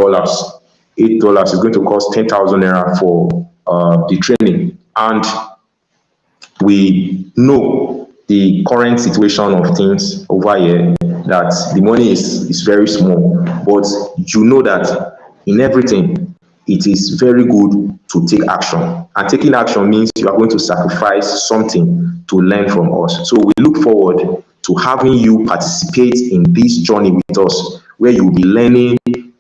$8 is going to cost 10,000 naira for the training. And we know the current situation of things over here, that the money is very small, but you know that in everything, it is very good to take action. And taking action means you are going to sacrifice something to learn from us. So we look forward to having you participate in this journey with us, where you will be learning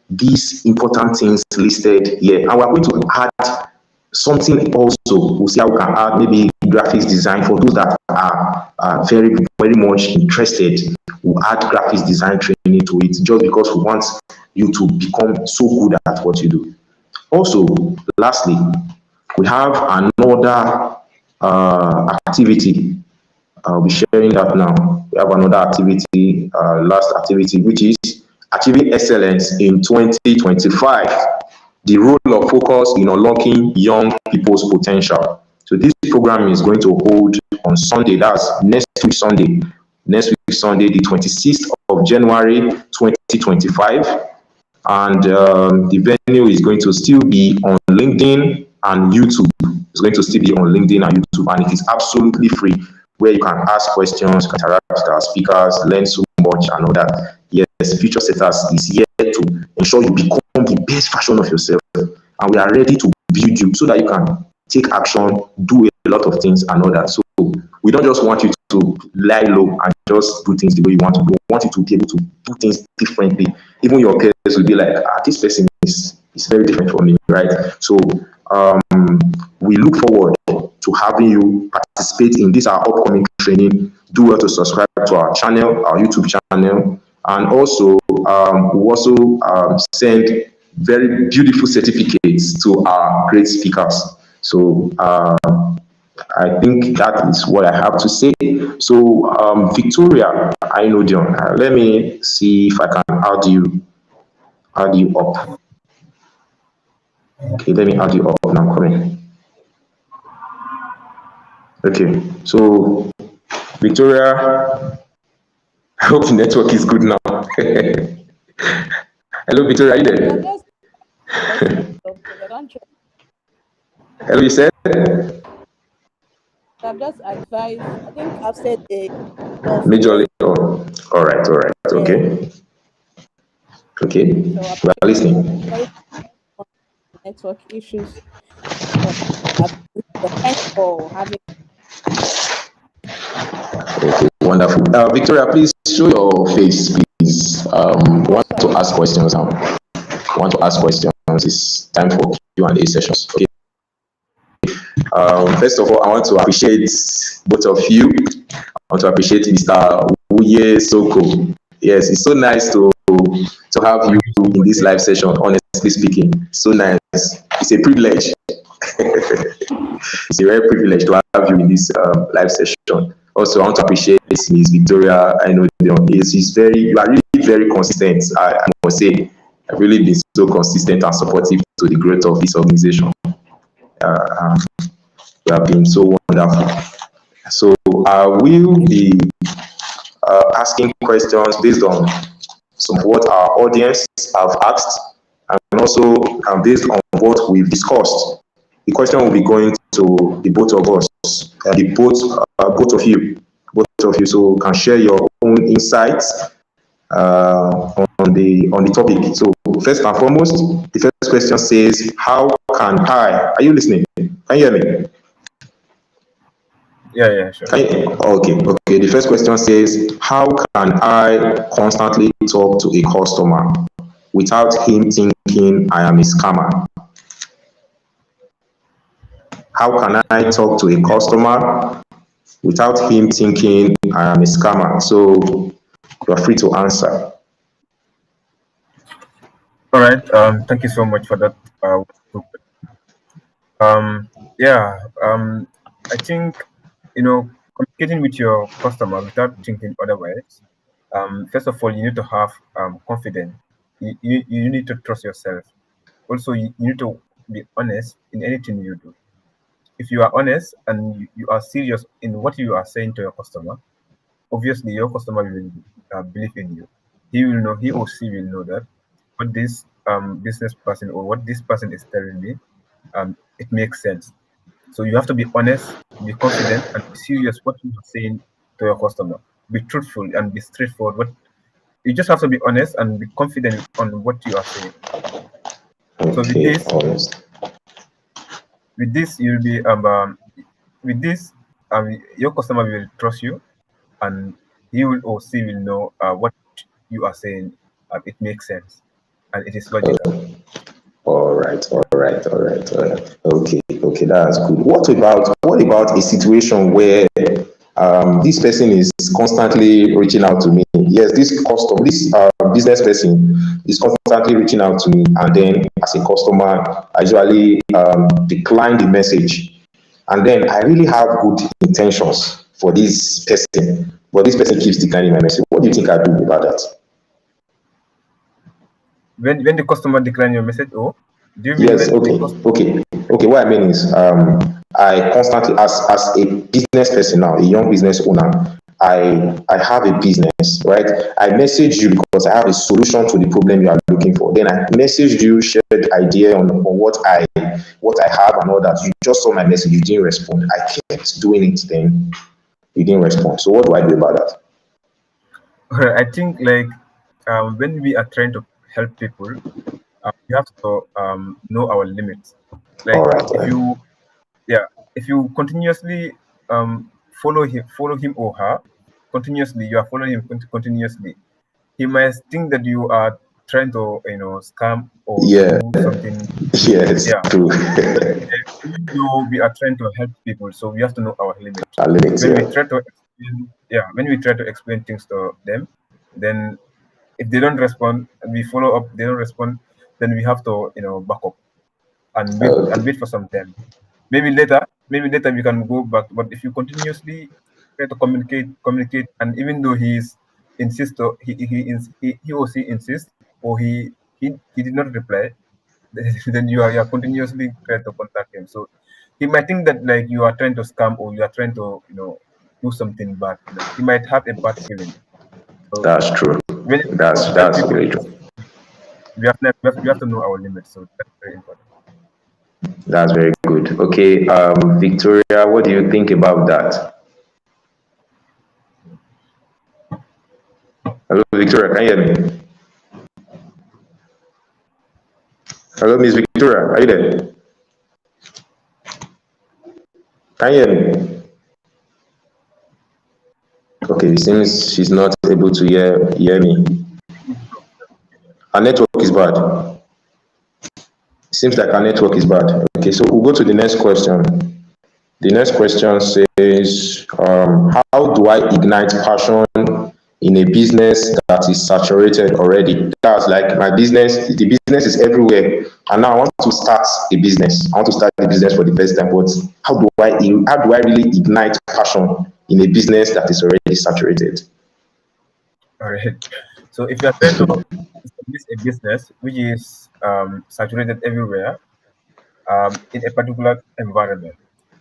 these important things listed here. And we're going to add Something also, we'll see how we can add maybe graphics design for those that are very, very much interested. We'll add graphics design training to it just because we want you to become so good at what you do. Also, lastly, we have another activity. I'll be sharing that now. We have another activity, last activity, which is achieving excellence in 2025. The role of focus in unlocking young people's potential. So this program is going to hold on Sunday, that's next week Sunday, the 26th of January 2025. And the venue is going to still be on LinkedIn and YouTube. It's going to still be on LinkedIn and YouTube, and it is absolutely free, where you can ask questions, interact with our speakers, learn so much and all that. Yes, Future Setters is here to ensure you become the best version of yourself, and we are ready to build you so that you can take action, do a lot of things and all that. So we don't just want you to lie low and just do things the way you want to do. We want you to be able to do things differently. Even your peers will be like, this person is very different from me, right? So we look forward to having you participate in this our upcoming training. Do well to subscribe to our channel, our YouTube channel, and also we also send very beautiful certificates to our great speakers. So I think that is what I have to say. So Victoria, Ainodion, let me see if I can add you up. Okay, let me add you up now. Coming. Okay, so Victoria, I hope the network is good now. Hello, Victoria, are you there? Hello, you said? I've just advised, I think I've said majorly. Oh, all right, okay. Okay, so we are listening. Network issues. Thanks for having. Okay, wonderful. Victoria, please show your face, please. Want to ask questions now? Want to ask questions? It's time for Q&A sessions. Okay. First of all, I want to appreciate both of you. I want to appreciate Mr. Wuyeh Sonko. Yes, it's so nice to have you in this live session, honestly speaking. So nice. It's a privilege. It's a rare privilege to have you in this live session. Also, I want to appreciate Ms. Victoria. I know you are really very consistent. I must say, I've really been so consistent and supportive to the growth of this organization. You have been so wonderful. So I will be asking questions based on some of what our audience have asked, and also based on what we've discussed. The question will be going to the both of us, both of you, so can share your own insights on the topic. So first and foremost, the first question says, how can I? Are you listening? Can you hear me? Yeah, sure. Okay. The first question says, how can I constantly talk to a customer without him thinking I am a scammer? How can I talk to a customer without him thinking I am a scammer? So you are free to answer. All right. Thank you so much for that. I think, communicating with your customer without thinking otherwise. First of all, you need to have confidence. You need to trust yourself. Also, you need to be honest in anything you do. If you are honest and you are serious in what you are saying to your customer, obviously your customer will believe in you. He or she will know that what this business person or what this person is telling me, it makes sense. So you have to be honest, be confident, and be serious what you are saying to your customer. Be truthful and be straightforward. You just have to be honest and be confident on what you are saying. So with this you'll be your customer will trust you, and he will or she will know what you are saying. It makes sense and it is logical. All right. Okay. Okay, that's good. What about a situation where this person is constantly reaching out to me? Yes, this business person is constantly reaching out to me, and then as a customer, I usually decline the message, and then I really have good intentions for this person, but this person keeps declining my message. What do you think I do about that? When the customer decline your message, oh, do you mean Yes, when the okay, customer? okay, okay. What I mean is, I constantly, as a business person now, a young business owner, I have a business, right? I message you because I have a solution to the problem you are looking for. Then I messaged you, shared idea on what I have and all that. You just saw my message, you didn't respond. I kept doing it, then you didn't respond. So what do I do about that? I think like when we are trying to help people, we have to know our limits. All Like right, if you, yeah, if you continuously follow him or her continuously, you are following him continuously. He might think that you are trying to scam or yeah, do something. yes, Yeah, true. even though we are trying to help people, so we have to know our limit. I limit, When we yeah. try to explain, yeah, when we try to explain things to them, then if they don't respond and we follow up, they don't respond, then we have to back up and Okay. wait for some time. Maybe later we can go back. But if you continuously try to communicate, and even though he or she insists, or he did not reply, then you are continuously trying to contact him. So he might think that like you are trying to scam, or you are trying to do something bad. He might have a bad feeling. So That's true. when you help That's people, very true. we have to know our limits. So that's very important. That's very good. Okay, Victoria, what do you think about that? Hello, Victoria, can you hear me? Hello, Miss Victoria, are you there? Can you hear me? Okay, it seems she's not able to hear me. Our network is bad. It seems like our network is bad. Okay, so we'll go to the next question. The next question says, how do I ignite passion in a business that is saturated already? That's like my business, the business is everywhere. And now I want to start a business. I want to start a business for the first time, but how do I really ignite passion in a business that is already saturated? All right. So if you are trying to establish a business which is saturated everywhere, in a particular environment,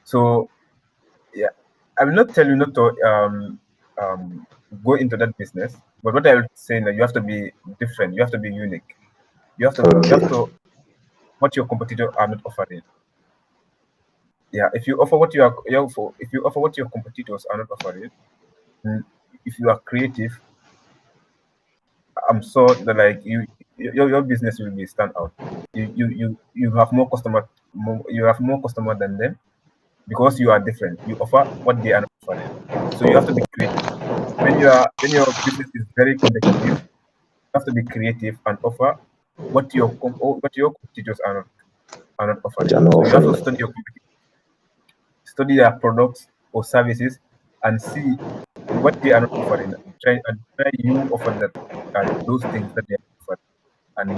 so yeah, I will not tell you not to um, go into that business, but what I will say that you have to be different. You have to be unique. You have Okay, to what your competitors are not offering. Yeah, if you offer what if you offer what your competitors are not offering, mm, if you are creative, I'm sure that like your business will be stand out. You have more customer than them because you are different. You offer what they are not offering. So you have to be okay. creative. When your business is very competitive, you have to be creative and offer what your competitors are not What you're offering. not So you have to offering. study their products or services and see what they are not offering. Try you offer that those things that they are offering, and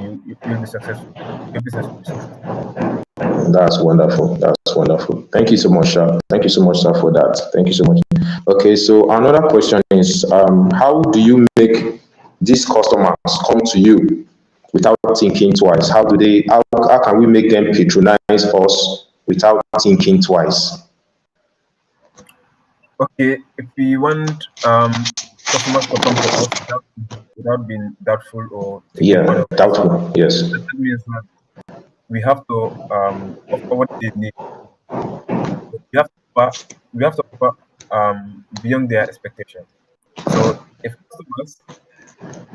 you'll be successful. Your business will be successful. That's wonderful. That's wonderful. Thank you so much, sir. Thank you so much, sir, for that. Thank you so much. Okay, so another question is, how do you make these customers come to you without thinking twice? How can we make them patronize us without thinking twice? Okay, if we want customers to come to us without being doubtful or thinking Yeah, otherwise, doubtful. Yes. that means that we have to offer what they need. We have to offer, we have to offer beyond their expectation. So if customers,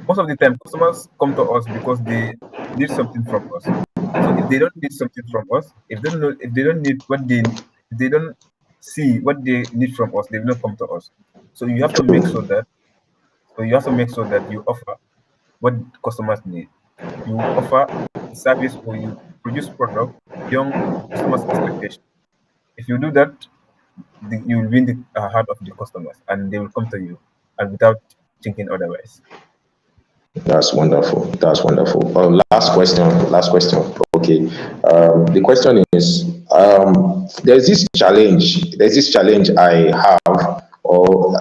most of the time, customers come to us because they need something from us. So if they don't need something from us, if they don't need what if they don't see what they need from us, they will not come to us. So you have to make sure True. that you offer what customers need. You offer service or you produce product beyond customers' expectation. If you do that, you will win the heart of the customers, and they will come to you, and without thinking otherwise. That's wonderful. That's wonderful. Last question. Last question. Okay. The question is, there's this challenge. There's this challenge I have, or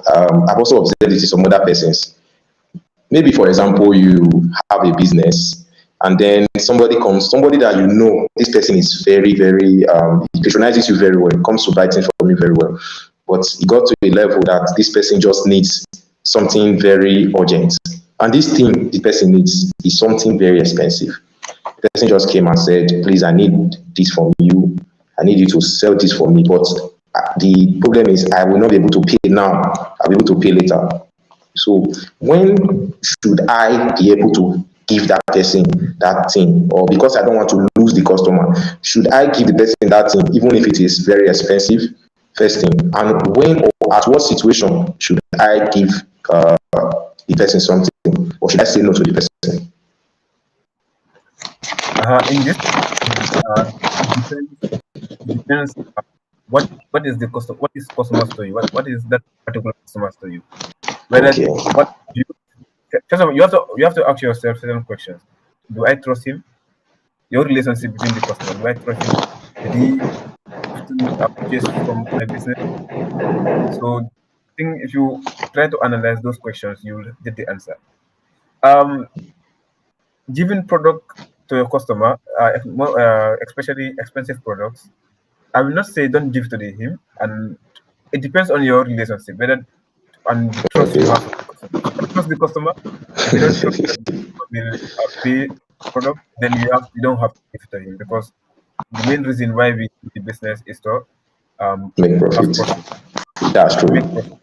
I've also observed it in some other persons. Maybe, for example, you have a business, and then somebody comes, somebody that you know, this person is very, very, he patronizes you very well, comes to buy things from you very well. But it got to a level that this person just needs something very urgent. And this thing the person needs is something very expensive. The person just came and said, please, I need this from you. I need you to sell this for me. But the problem is, I will not be able to pay now. I'll be able to pay later. So when should I be able to give that person that thing? Or because I don't want to lose the customer, should I give the person that thing even if it is very expensive? First thing. And when or at what situation should I give the person something? Or should I say no to the person? In this, it depends. What is the customer? What is customers to you? What is that particular customers to you? Whether Okay. what you first of all, you have to ask yourself certain questions. Do I trust him? Your relationship between the customer. Do I trust him? Did he often purchase from my business? So, I think if you try to analyze those questions, you will get the answer. Um, Giving product to your customer, especially expensive products, I will not say don't give to him, and it depends on your relationship, whether and the trust you Okay. have for the customer. If you don't trust the customer, if you don't trust that the customer will pay product, then you don't have to give to him, because the main reason why we do the business is to Make have profit. profit, That's to make true. profit.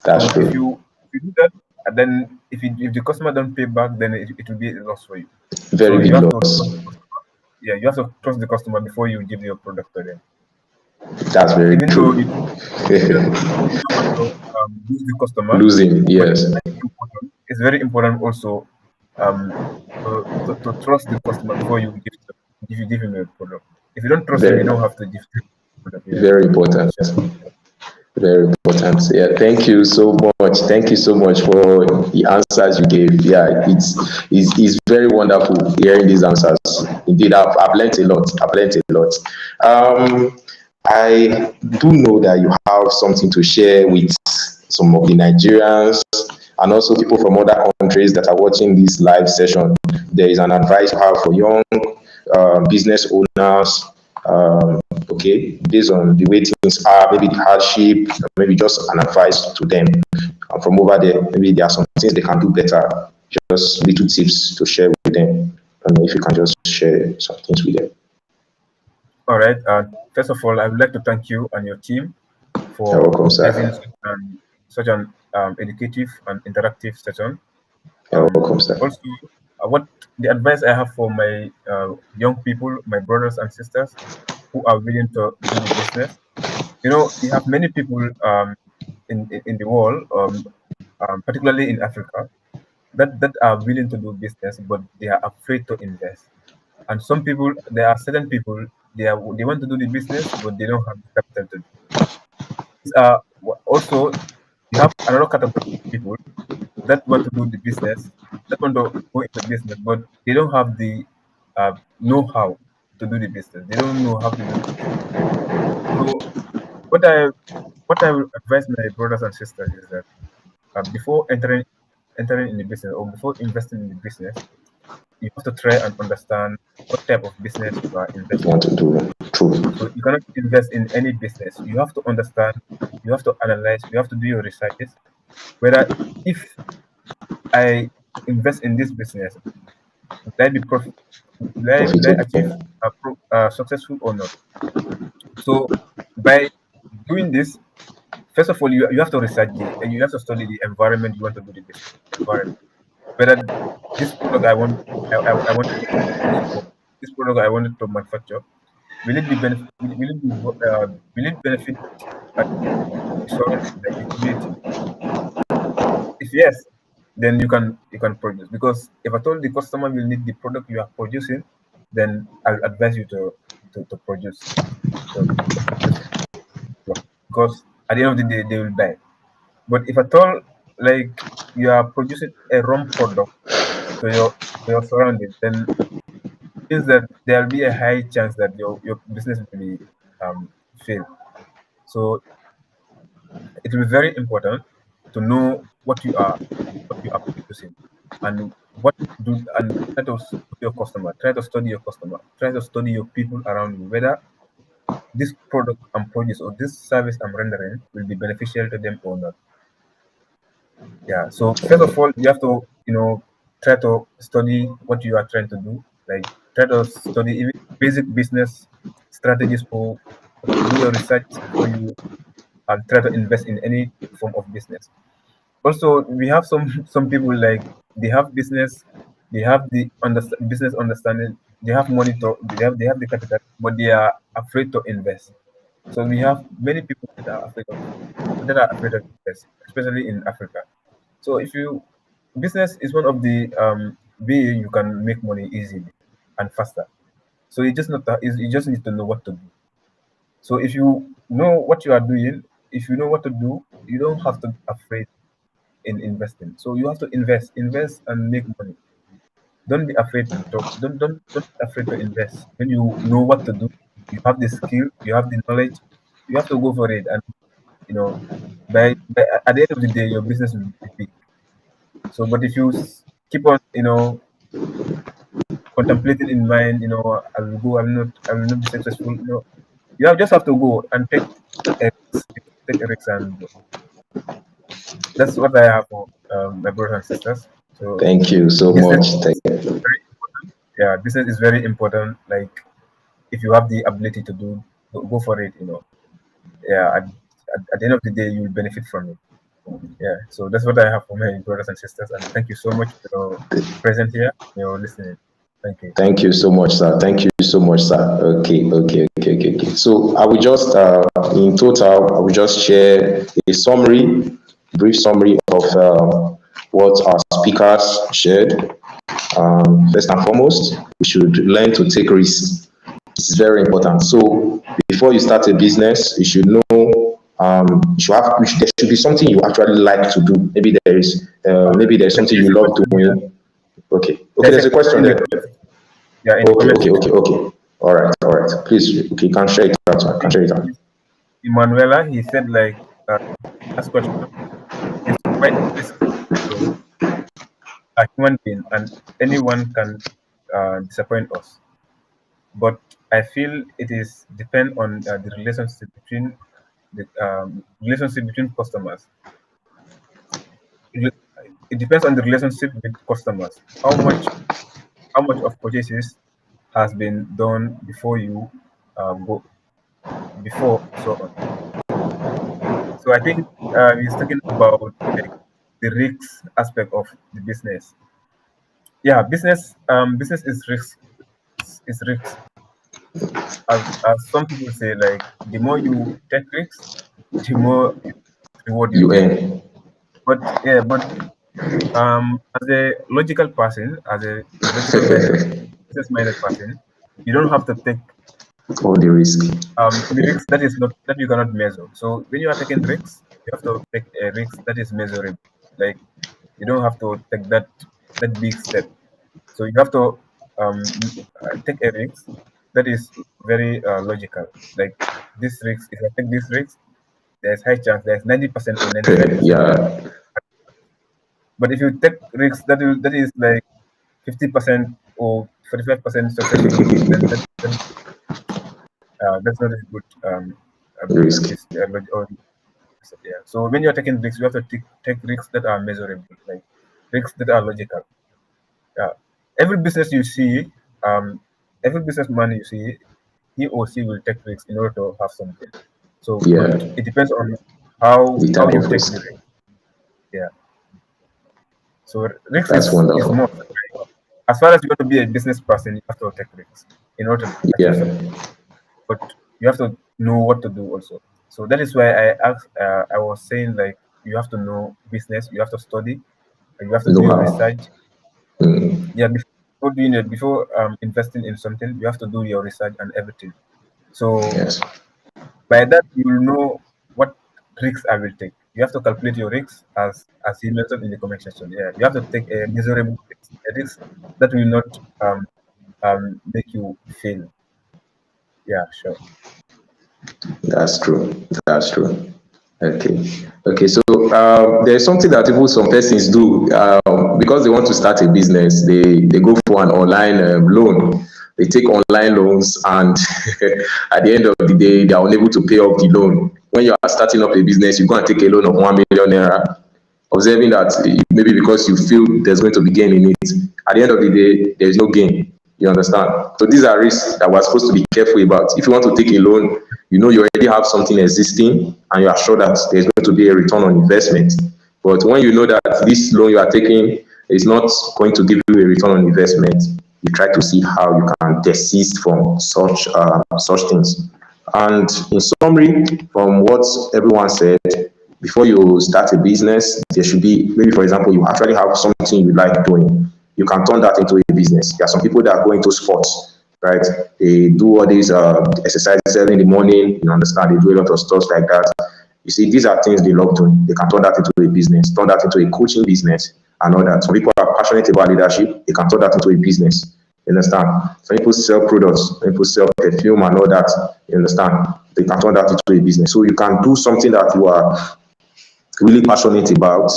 That's So if true. you do that, and then if the customer don't pay back, then it will be a loss for you. Very So you big have to trust loss. the customer. Yeah, you have to trust the customer before you give your product to them. That's very Even though true. you don't want to lose the customer, Losing, but yes. it's very important also um, to trust the customer before you give him a product. If you don't trust him, you Very, don't have to give him a product. Yeah, very important. Very important. Yeah, thank you so much. Thank you so much for the answers you gave. Yeah, it's very wonderful hearing these answers. Indeed, I've learned a lot. I've learned a lot. I do know that you have something to share with some of the Nigerians and also people from other countries that are watching this live session. There is an advice you have for young business owners, okay, based on the way things are, maybe the hardship, maybe just an advice to them. And from over there, maybe there are some things they can do better, just little tips to share with them. I don't know if you can just share some things with them. All right. First of all, I would like to thank you and your team You're for welcome, organizing sir. such an educative and interactive session. You're welcome, sir. Also, what the advice I have for my young people, my brothers and sisters who are willing to do the business. You have many people in the world, particularly in Africa, that are willing to do business, but they are afraid to invest. And some people, there are certain people, they want to do the business, but they don't have the capital to do. Also, you have another category of people that want to do the business, that want to go into business, but they don't have the know-how to do the business. They don't know how to do the business. So what I what I will advise my brothers and sisters is that before entering in the business or before investing in the business, you have to try and understand what type of business you are You investing want in. to do true. So you cannot invest in any business. You have to understand, you have to analyze, you have to do your researches, whether if I invest in this business, will I be profit? Will I achieve Profitable. successful or not? So by doing this, first of all, you have to research you have to study the environment you want to do the business environment. Whether this product I wanted to produce, or this product I wanted to manufacture, will it benefit the surrounding, like the community? If yes, then you can produce. Because if at all the customer will need the product you are producing, then I'll advise you to produce. To produce it. because at the end of the day they will die. But if at all, like, you are producing a wrong product to your surroundings, then means that there will be a high chance that your business will be fail. So it will be very important to know what you are producing, and what do and try to study your customer, try to study your customer, try to study your people around you, whether this product I'm producing or this service I'm rendering will be beneficial to them or not. Yeah. So first of all, you have to, try to study what you are trying to do. Like, try to study even basic business strategies, or do your research before you try to invest in any form of business. Also, we have some people, like, they have business, they have the business understanding, they have money to, they have the capital, but they are afraid to invest. So we have many people that are afraid of invest, especially in Africa. So if you business is one of the way you can make money easily and faster. So you just need to know what to do. So if you know what you are doing, if you know what to do, you don't have to be afraid in investing. So you have to invest and make money. Don't be afraid to don't be afraid to invest. When you know what to do, you have the skill, you have the knowledge, you have to go for it. And you know, by at the end of the day, your business will be big. So, but if you keep on, contemplating in mind, I will not be successful. Just have to go and take a risk, and that's what I have for my brothers and sisters. So, Thank you so business much. is very important. Yeah, business is very important. Like, if you have the ability to do, go for it. Yeah, at the end of the day, you will benefit from it. Yeah, so that's what I have for my brothers and sisters, and thank you so much for your present here, your listening. Thank you. Thank you so much, sir. Thank you so much, sir. Okay. So I will just, in total, I will just share a summary, brief summary of what our speakers shared. First and foremost, we should learn to take risks. This is very important. So before you start a business, you should know, there should be something you actually like to do. Maybe there's something There's you a love question here. doing. Okay, There's there's a question in the there. yeah, in the comment section. Okay. All right. Please, okay, you can share it out. I You can think share it out. Emanuela, he said, like, last question is quite risky. So a human being and anyone can disappoint us. But I feel it is depend on the relationship between customers. It, it depends on the relationship with customers. How much of purchases has been done before you go before, so on. So I think he's talking about, like, the risk aspect of the business. Yeah, business is risk, is risk. As some people say, like, the more you take risks, the more reward you You get. earn But yeah, but as a logical person, as a logical minded, business minded person, you don't have to take all the risk. the risks that you cannot measure. So when you are taking risks, you have to take a risk that is measurable. Like, you don't have to take that big step. So you have to take a risk that is very logical. Like, this risk, if I take this risk, there's high chance, there's 90% or 95% chance. Yeah, But if you take risks that is like 50% or 45% successful, then that's not a good risk. or yeah. So when you're taking risks, you have to take risks that are measurable, like risks that are logical. Yeah. Every business you see, um, every businessman you see, he or she will take risks in order to have something. So, but Yeah, it depends on how the how type you of take the risk. risk. Yeah. So risk That's is wonderful. more. As far as you want to be a business person, you have to take risks in order to achieve Yeah, something. But you have to know what to do also. So that is why I was saying, like, you have to know business, you have to study, and you have to do know your how. research. Yeah, before doing it, before investing in something, you have to do your research and everything. So Yes. by that, you will know what risks I will take. You have to calculate your risks as he mentioned in the comment section. Yeah, you have to take a miserable risk, a risk that will not make you fail. Yeah, sure. That's true. That's true. Okay. Okay. So there's something that even some persons do because they want to start a business. They go for an online loan. They take online loans, and at the end of the day, they are unable to pay off the loan. When you are starting up a business, you go and take a loan of 1 million naira, observing that maybe because you feel there's going to be gain in it. At the end of the day, there is no gain. You understand? So these are risks that we're supposed to be careful about. If you want to take a loan, you know you already have something existing and you are sure that there's going to be a return on investment. But when you know that this loan you are taking is not going to give you a return on investment, you try to see how you can desist from such things. And in summary, from what everyone said, before you start a business, there should be, maybe for example, you actually have something you like doing. You can turn that into a business. There are some people that go into sports, right? They do all these exercises early in the morning, you understand, they do a lot of stuff like that. You see, these are things they love doing. They can turn that into a business, turn that into a coaching business and all that. Some people are passionate about leadership, they can turn that into a business. You understand? Some people sell products, some people sell perfume and all that. You understand? They can turn that into a business. So you can do something that you are really passionate about.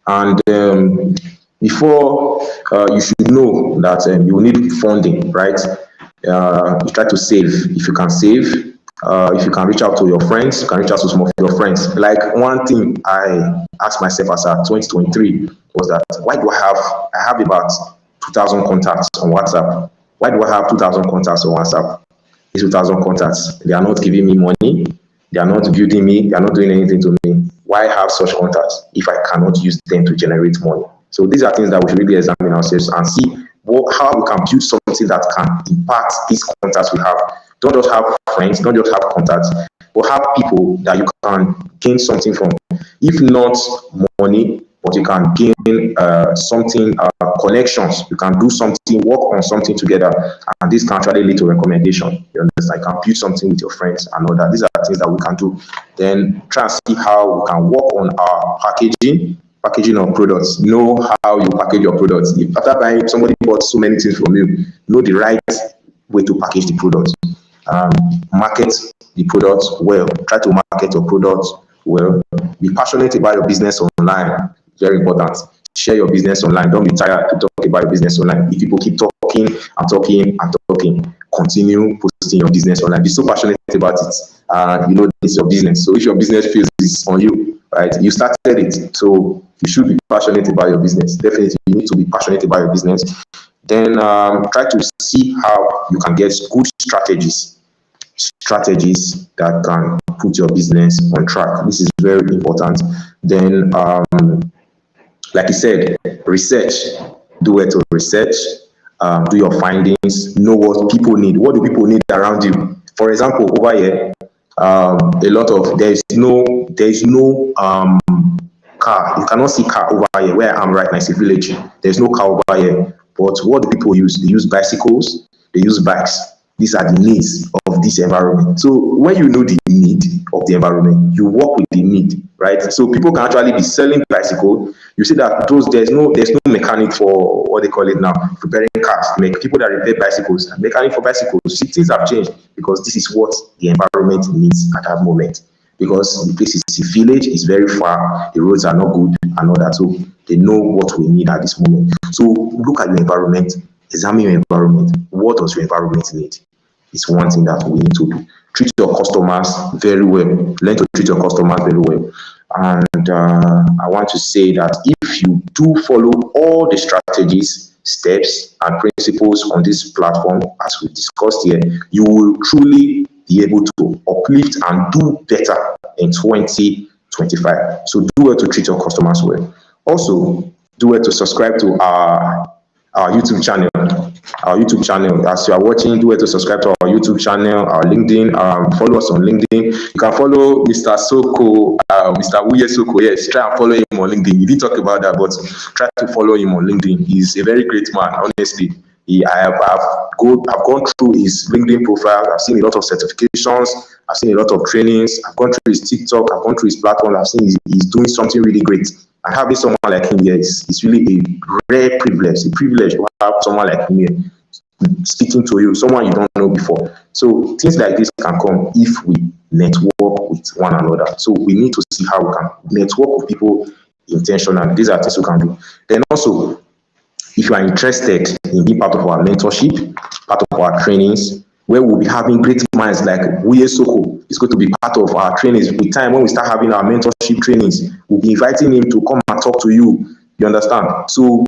And before you should know that you need funding, right? You try to save if you can save. If you can reach out to your friends, you can reach out to some of your friends. Like one thing I asked myself as at 2023 was that why do I have about 2,000 contacts on WhatsApp? Why do I have 2,000 contacts on WhatsApp? These 2,000 contacts, they are not giving me money, they are not building me, they are not doing anything to me. Why have such contacts if I cannot use them to generate money? So these are things that we should really examine ourselves and see how we can build something that can impact these contacts we have. Don't just have friends, don't just have contacts, but have people that you can gain something from. If not money, but you can gain something, connections. You can do something, work on something together, and this can actually lead to recommendation. You understand? You can build something with your friends and all that. These are things that we can do. Then try and see how we can work on our packaging of products. Know how you package your products. If after buying, somebody bought so many things from you, know the right way to package the products. Market the products well. Try to market your products well. Be passionate about your business online. Very important. Share your business online. Don't be tired to talk about your business online. If people keep talking and talking and talking, continue posting your business online. Be so passionate about it. You know it's your business. So if your business feels it's on you, right? You started it, so you should be passionate about your business. Definitely, you need to be passionate about your business. Then try to see how you can get good strategies that can put your business on track. This is very important. Then like I said, research. Do it to research. Do your findings. Know what people need. What do people need around you? For example, over here, a lot of there is no car. You cannot see car over here. Where I am right now is a village. There's no car over here. But what do people use? They use bicycles. They use bikes. These are the needs of this environment. So when you know the need of the environment, you work with the need, right? So people can actually be selling bicycle. You see that there's no mechanic for what they call it now, repairing cars. Make people that repair bicycles, mechanic for bicycles. See, things have changed because this is what the environment needs at that moment. Because the place is a village, it's very far, the roads are not good and all that. So they know what we need at this moment. So look at your environment, examine your environment. What does your environment need? It's one thing that we need to do. Treat your customers very well. Learn to treat your customers very well. And I want to say that if you do follow all the strategies, steps, and principles on this platform, as we discussed here, you will truly be able to uplift and do better in 2025. So do it to treat your customers well. Also, do it to subscribe to our YouTube channel. Our YouTube channel. As you are watching, do it to subscribe to our YouTube channel, our LinkedIn. Follow us on LinkedIn. You can follow Mr. Sonko, Mr. Wuyeh Sonko. Yes, try and follow him on LinkedIn. You didn't talk about that, but try to follow him on LinkedIn. He's a very great man, honestly. I've gone through his LinkedIn profile. I've seen a lot of certifications I've seen a lot of trainings. I've gone through his TikTok. I've gone through his platform. I've seen he's doing something really great. And having someone like him here is really a rare privilege. A privilege to have someone like him here speaking to you, someone you don't know before. So things like this can come if we network with one another. So we need to see how we can network with people intentionally. These are things we can do. Then also, if you are interested in being part of our mentorship, part of our trainings, where we'll be having great minds like Wuyeh Sonko is going to be part of our trainings. With time, when we start having our mentorship trainings, we'll be inviting him to come and talk to you. You understand? So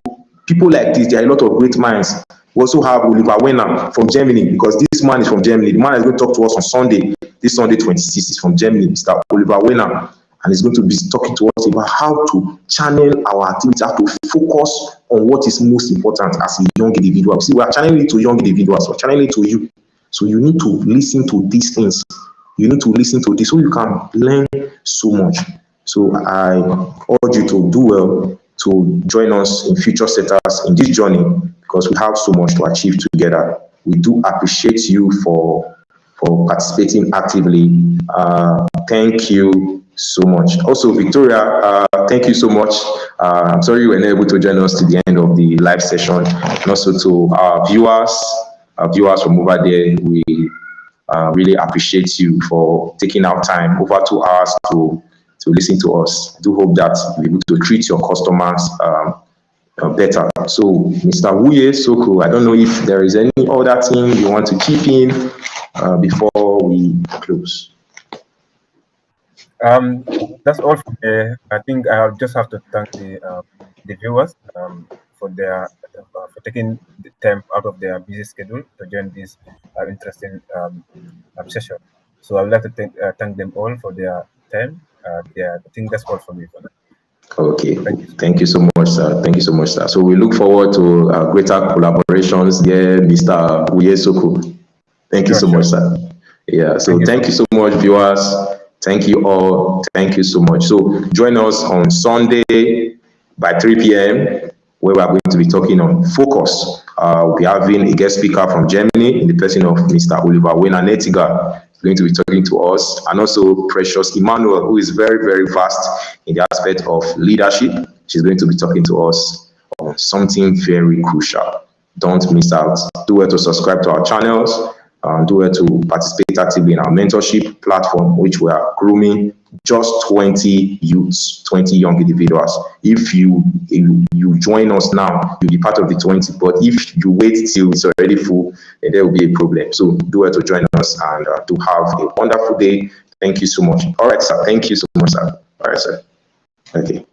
people like this, there are a lot of great minds. We also have Wuyeh from Germany, because this man is from Germany. The man is going to talk to us on Sunday. This Sunday 26 is from Germany, Mr. Wuyeh, and he's going to be talking to us about how to channel our activity, how to focus on what is most important as a young individual. See, we are channeling it to young individuals, we're channeling it to you. So you need to listen to these things. You need to listen to this so you can learn so much. So I urge you to do well to join us in future setters in this journey, because we have so much to achieve together. We do appreciate you for participating actively. Thank you so much. Also, Victoria, thank you so much. I'm sorry you were not able to join us to the end of the live session. And also to our viewers from over there, we really appreciate you for taking out time, over 2 hours, to listen to us. I do hope that you'll be able to treat your customers better. So, Mr. Wuyeh Sonko, I don't know if there is any other thing you want to chip in before we close. That's all from me. I think I just have to thank the viewers for taking the time out of their busy schedule to join this interesting session. So I would like to thank them all for their time. I think that's all from me for now. Okay, thank you so much, sir. Thank you so much, sir. So we look forward to greater collaborations there, Mr. Wuyeh Sonko. Thank you so much, sir. Yeah, so thank you so much, viewers. Thank you all. Thank you so much. So join us on Sunday by 3 p.m. where we are going to be talking on focus. We'll be having a guest speaker from Germany in the person of Mr. Wuyeh. Going to be talking to us, and also Precious Emmanuel, who is very, very vast in the aspect of leadership. She's going to be talking to us on something very crucial. Don't miss out. Do well to subscribe to our channels. Do well to participate actively in our mentorship platform, which we are grooming just 20 youths, 20 young individuals. If you join us now, you'll be part of the 20. But if you wait till it's already full, then there will be a problem. So do well to join us, and to have a wonderful day. Thank you so much. All right, sir. Thank you so much, sir. All right, sir. Okay.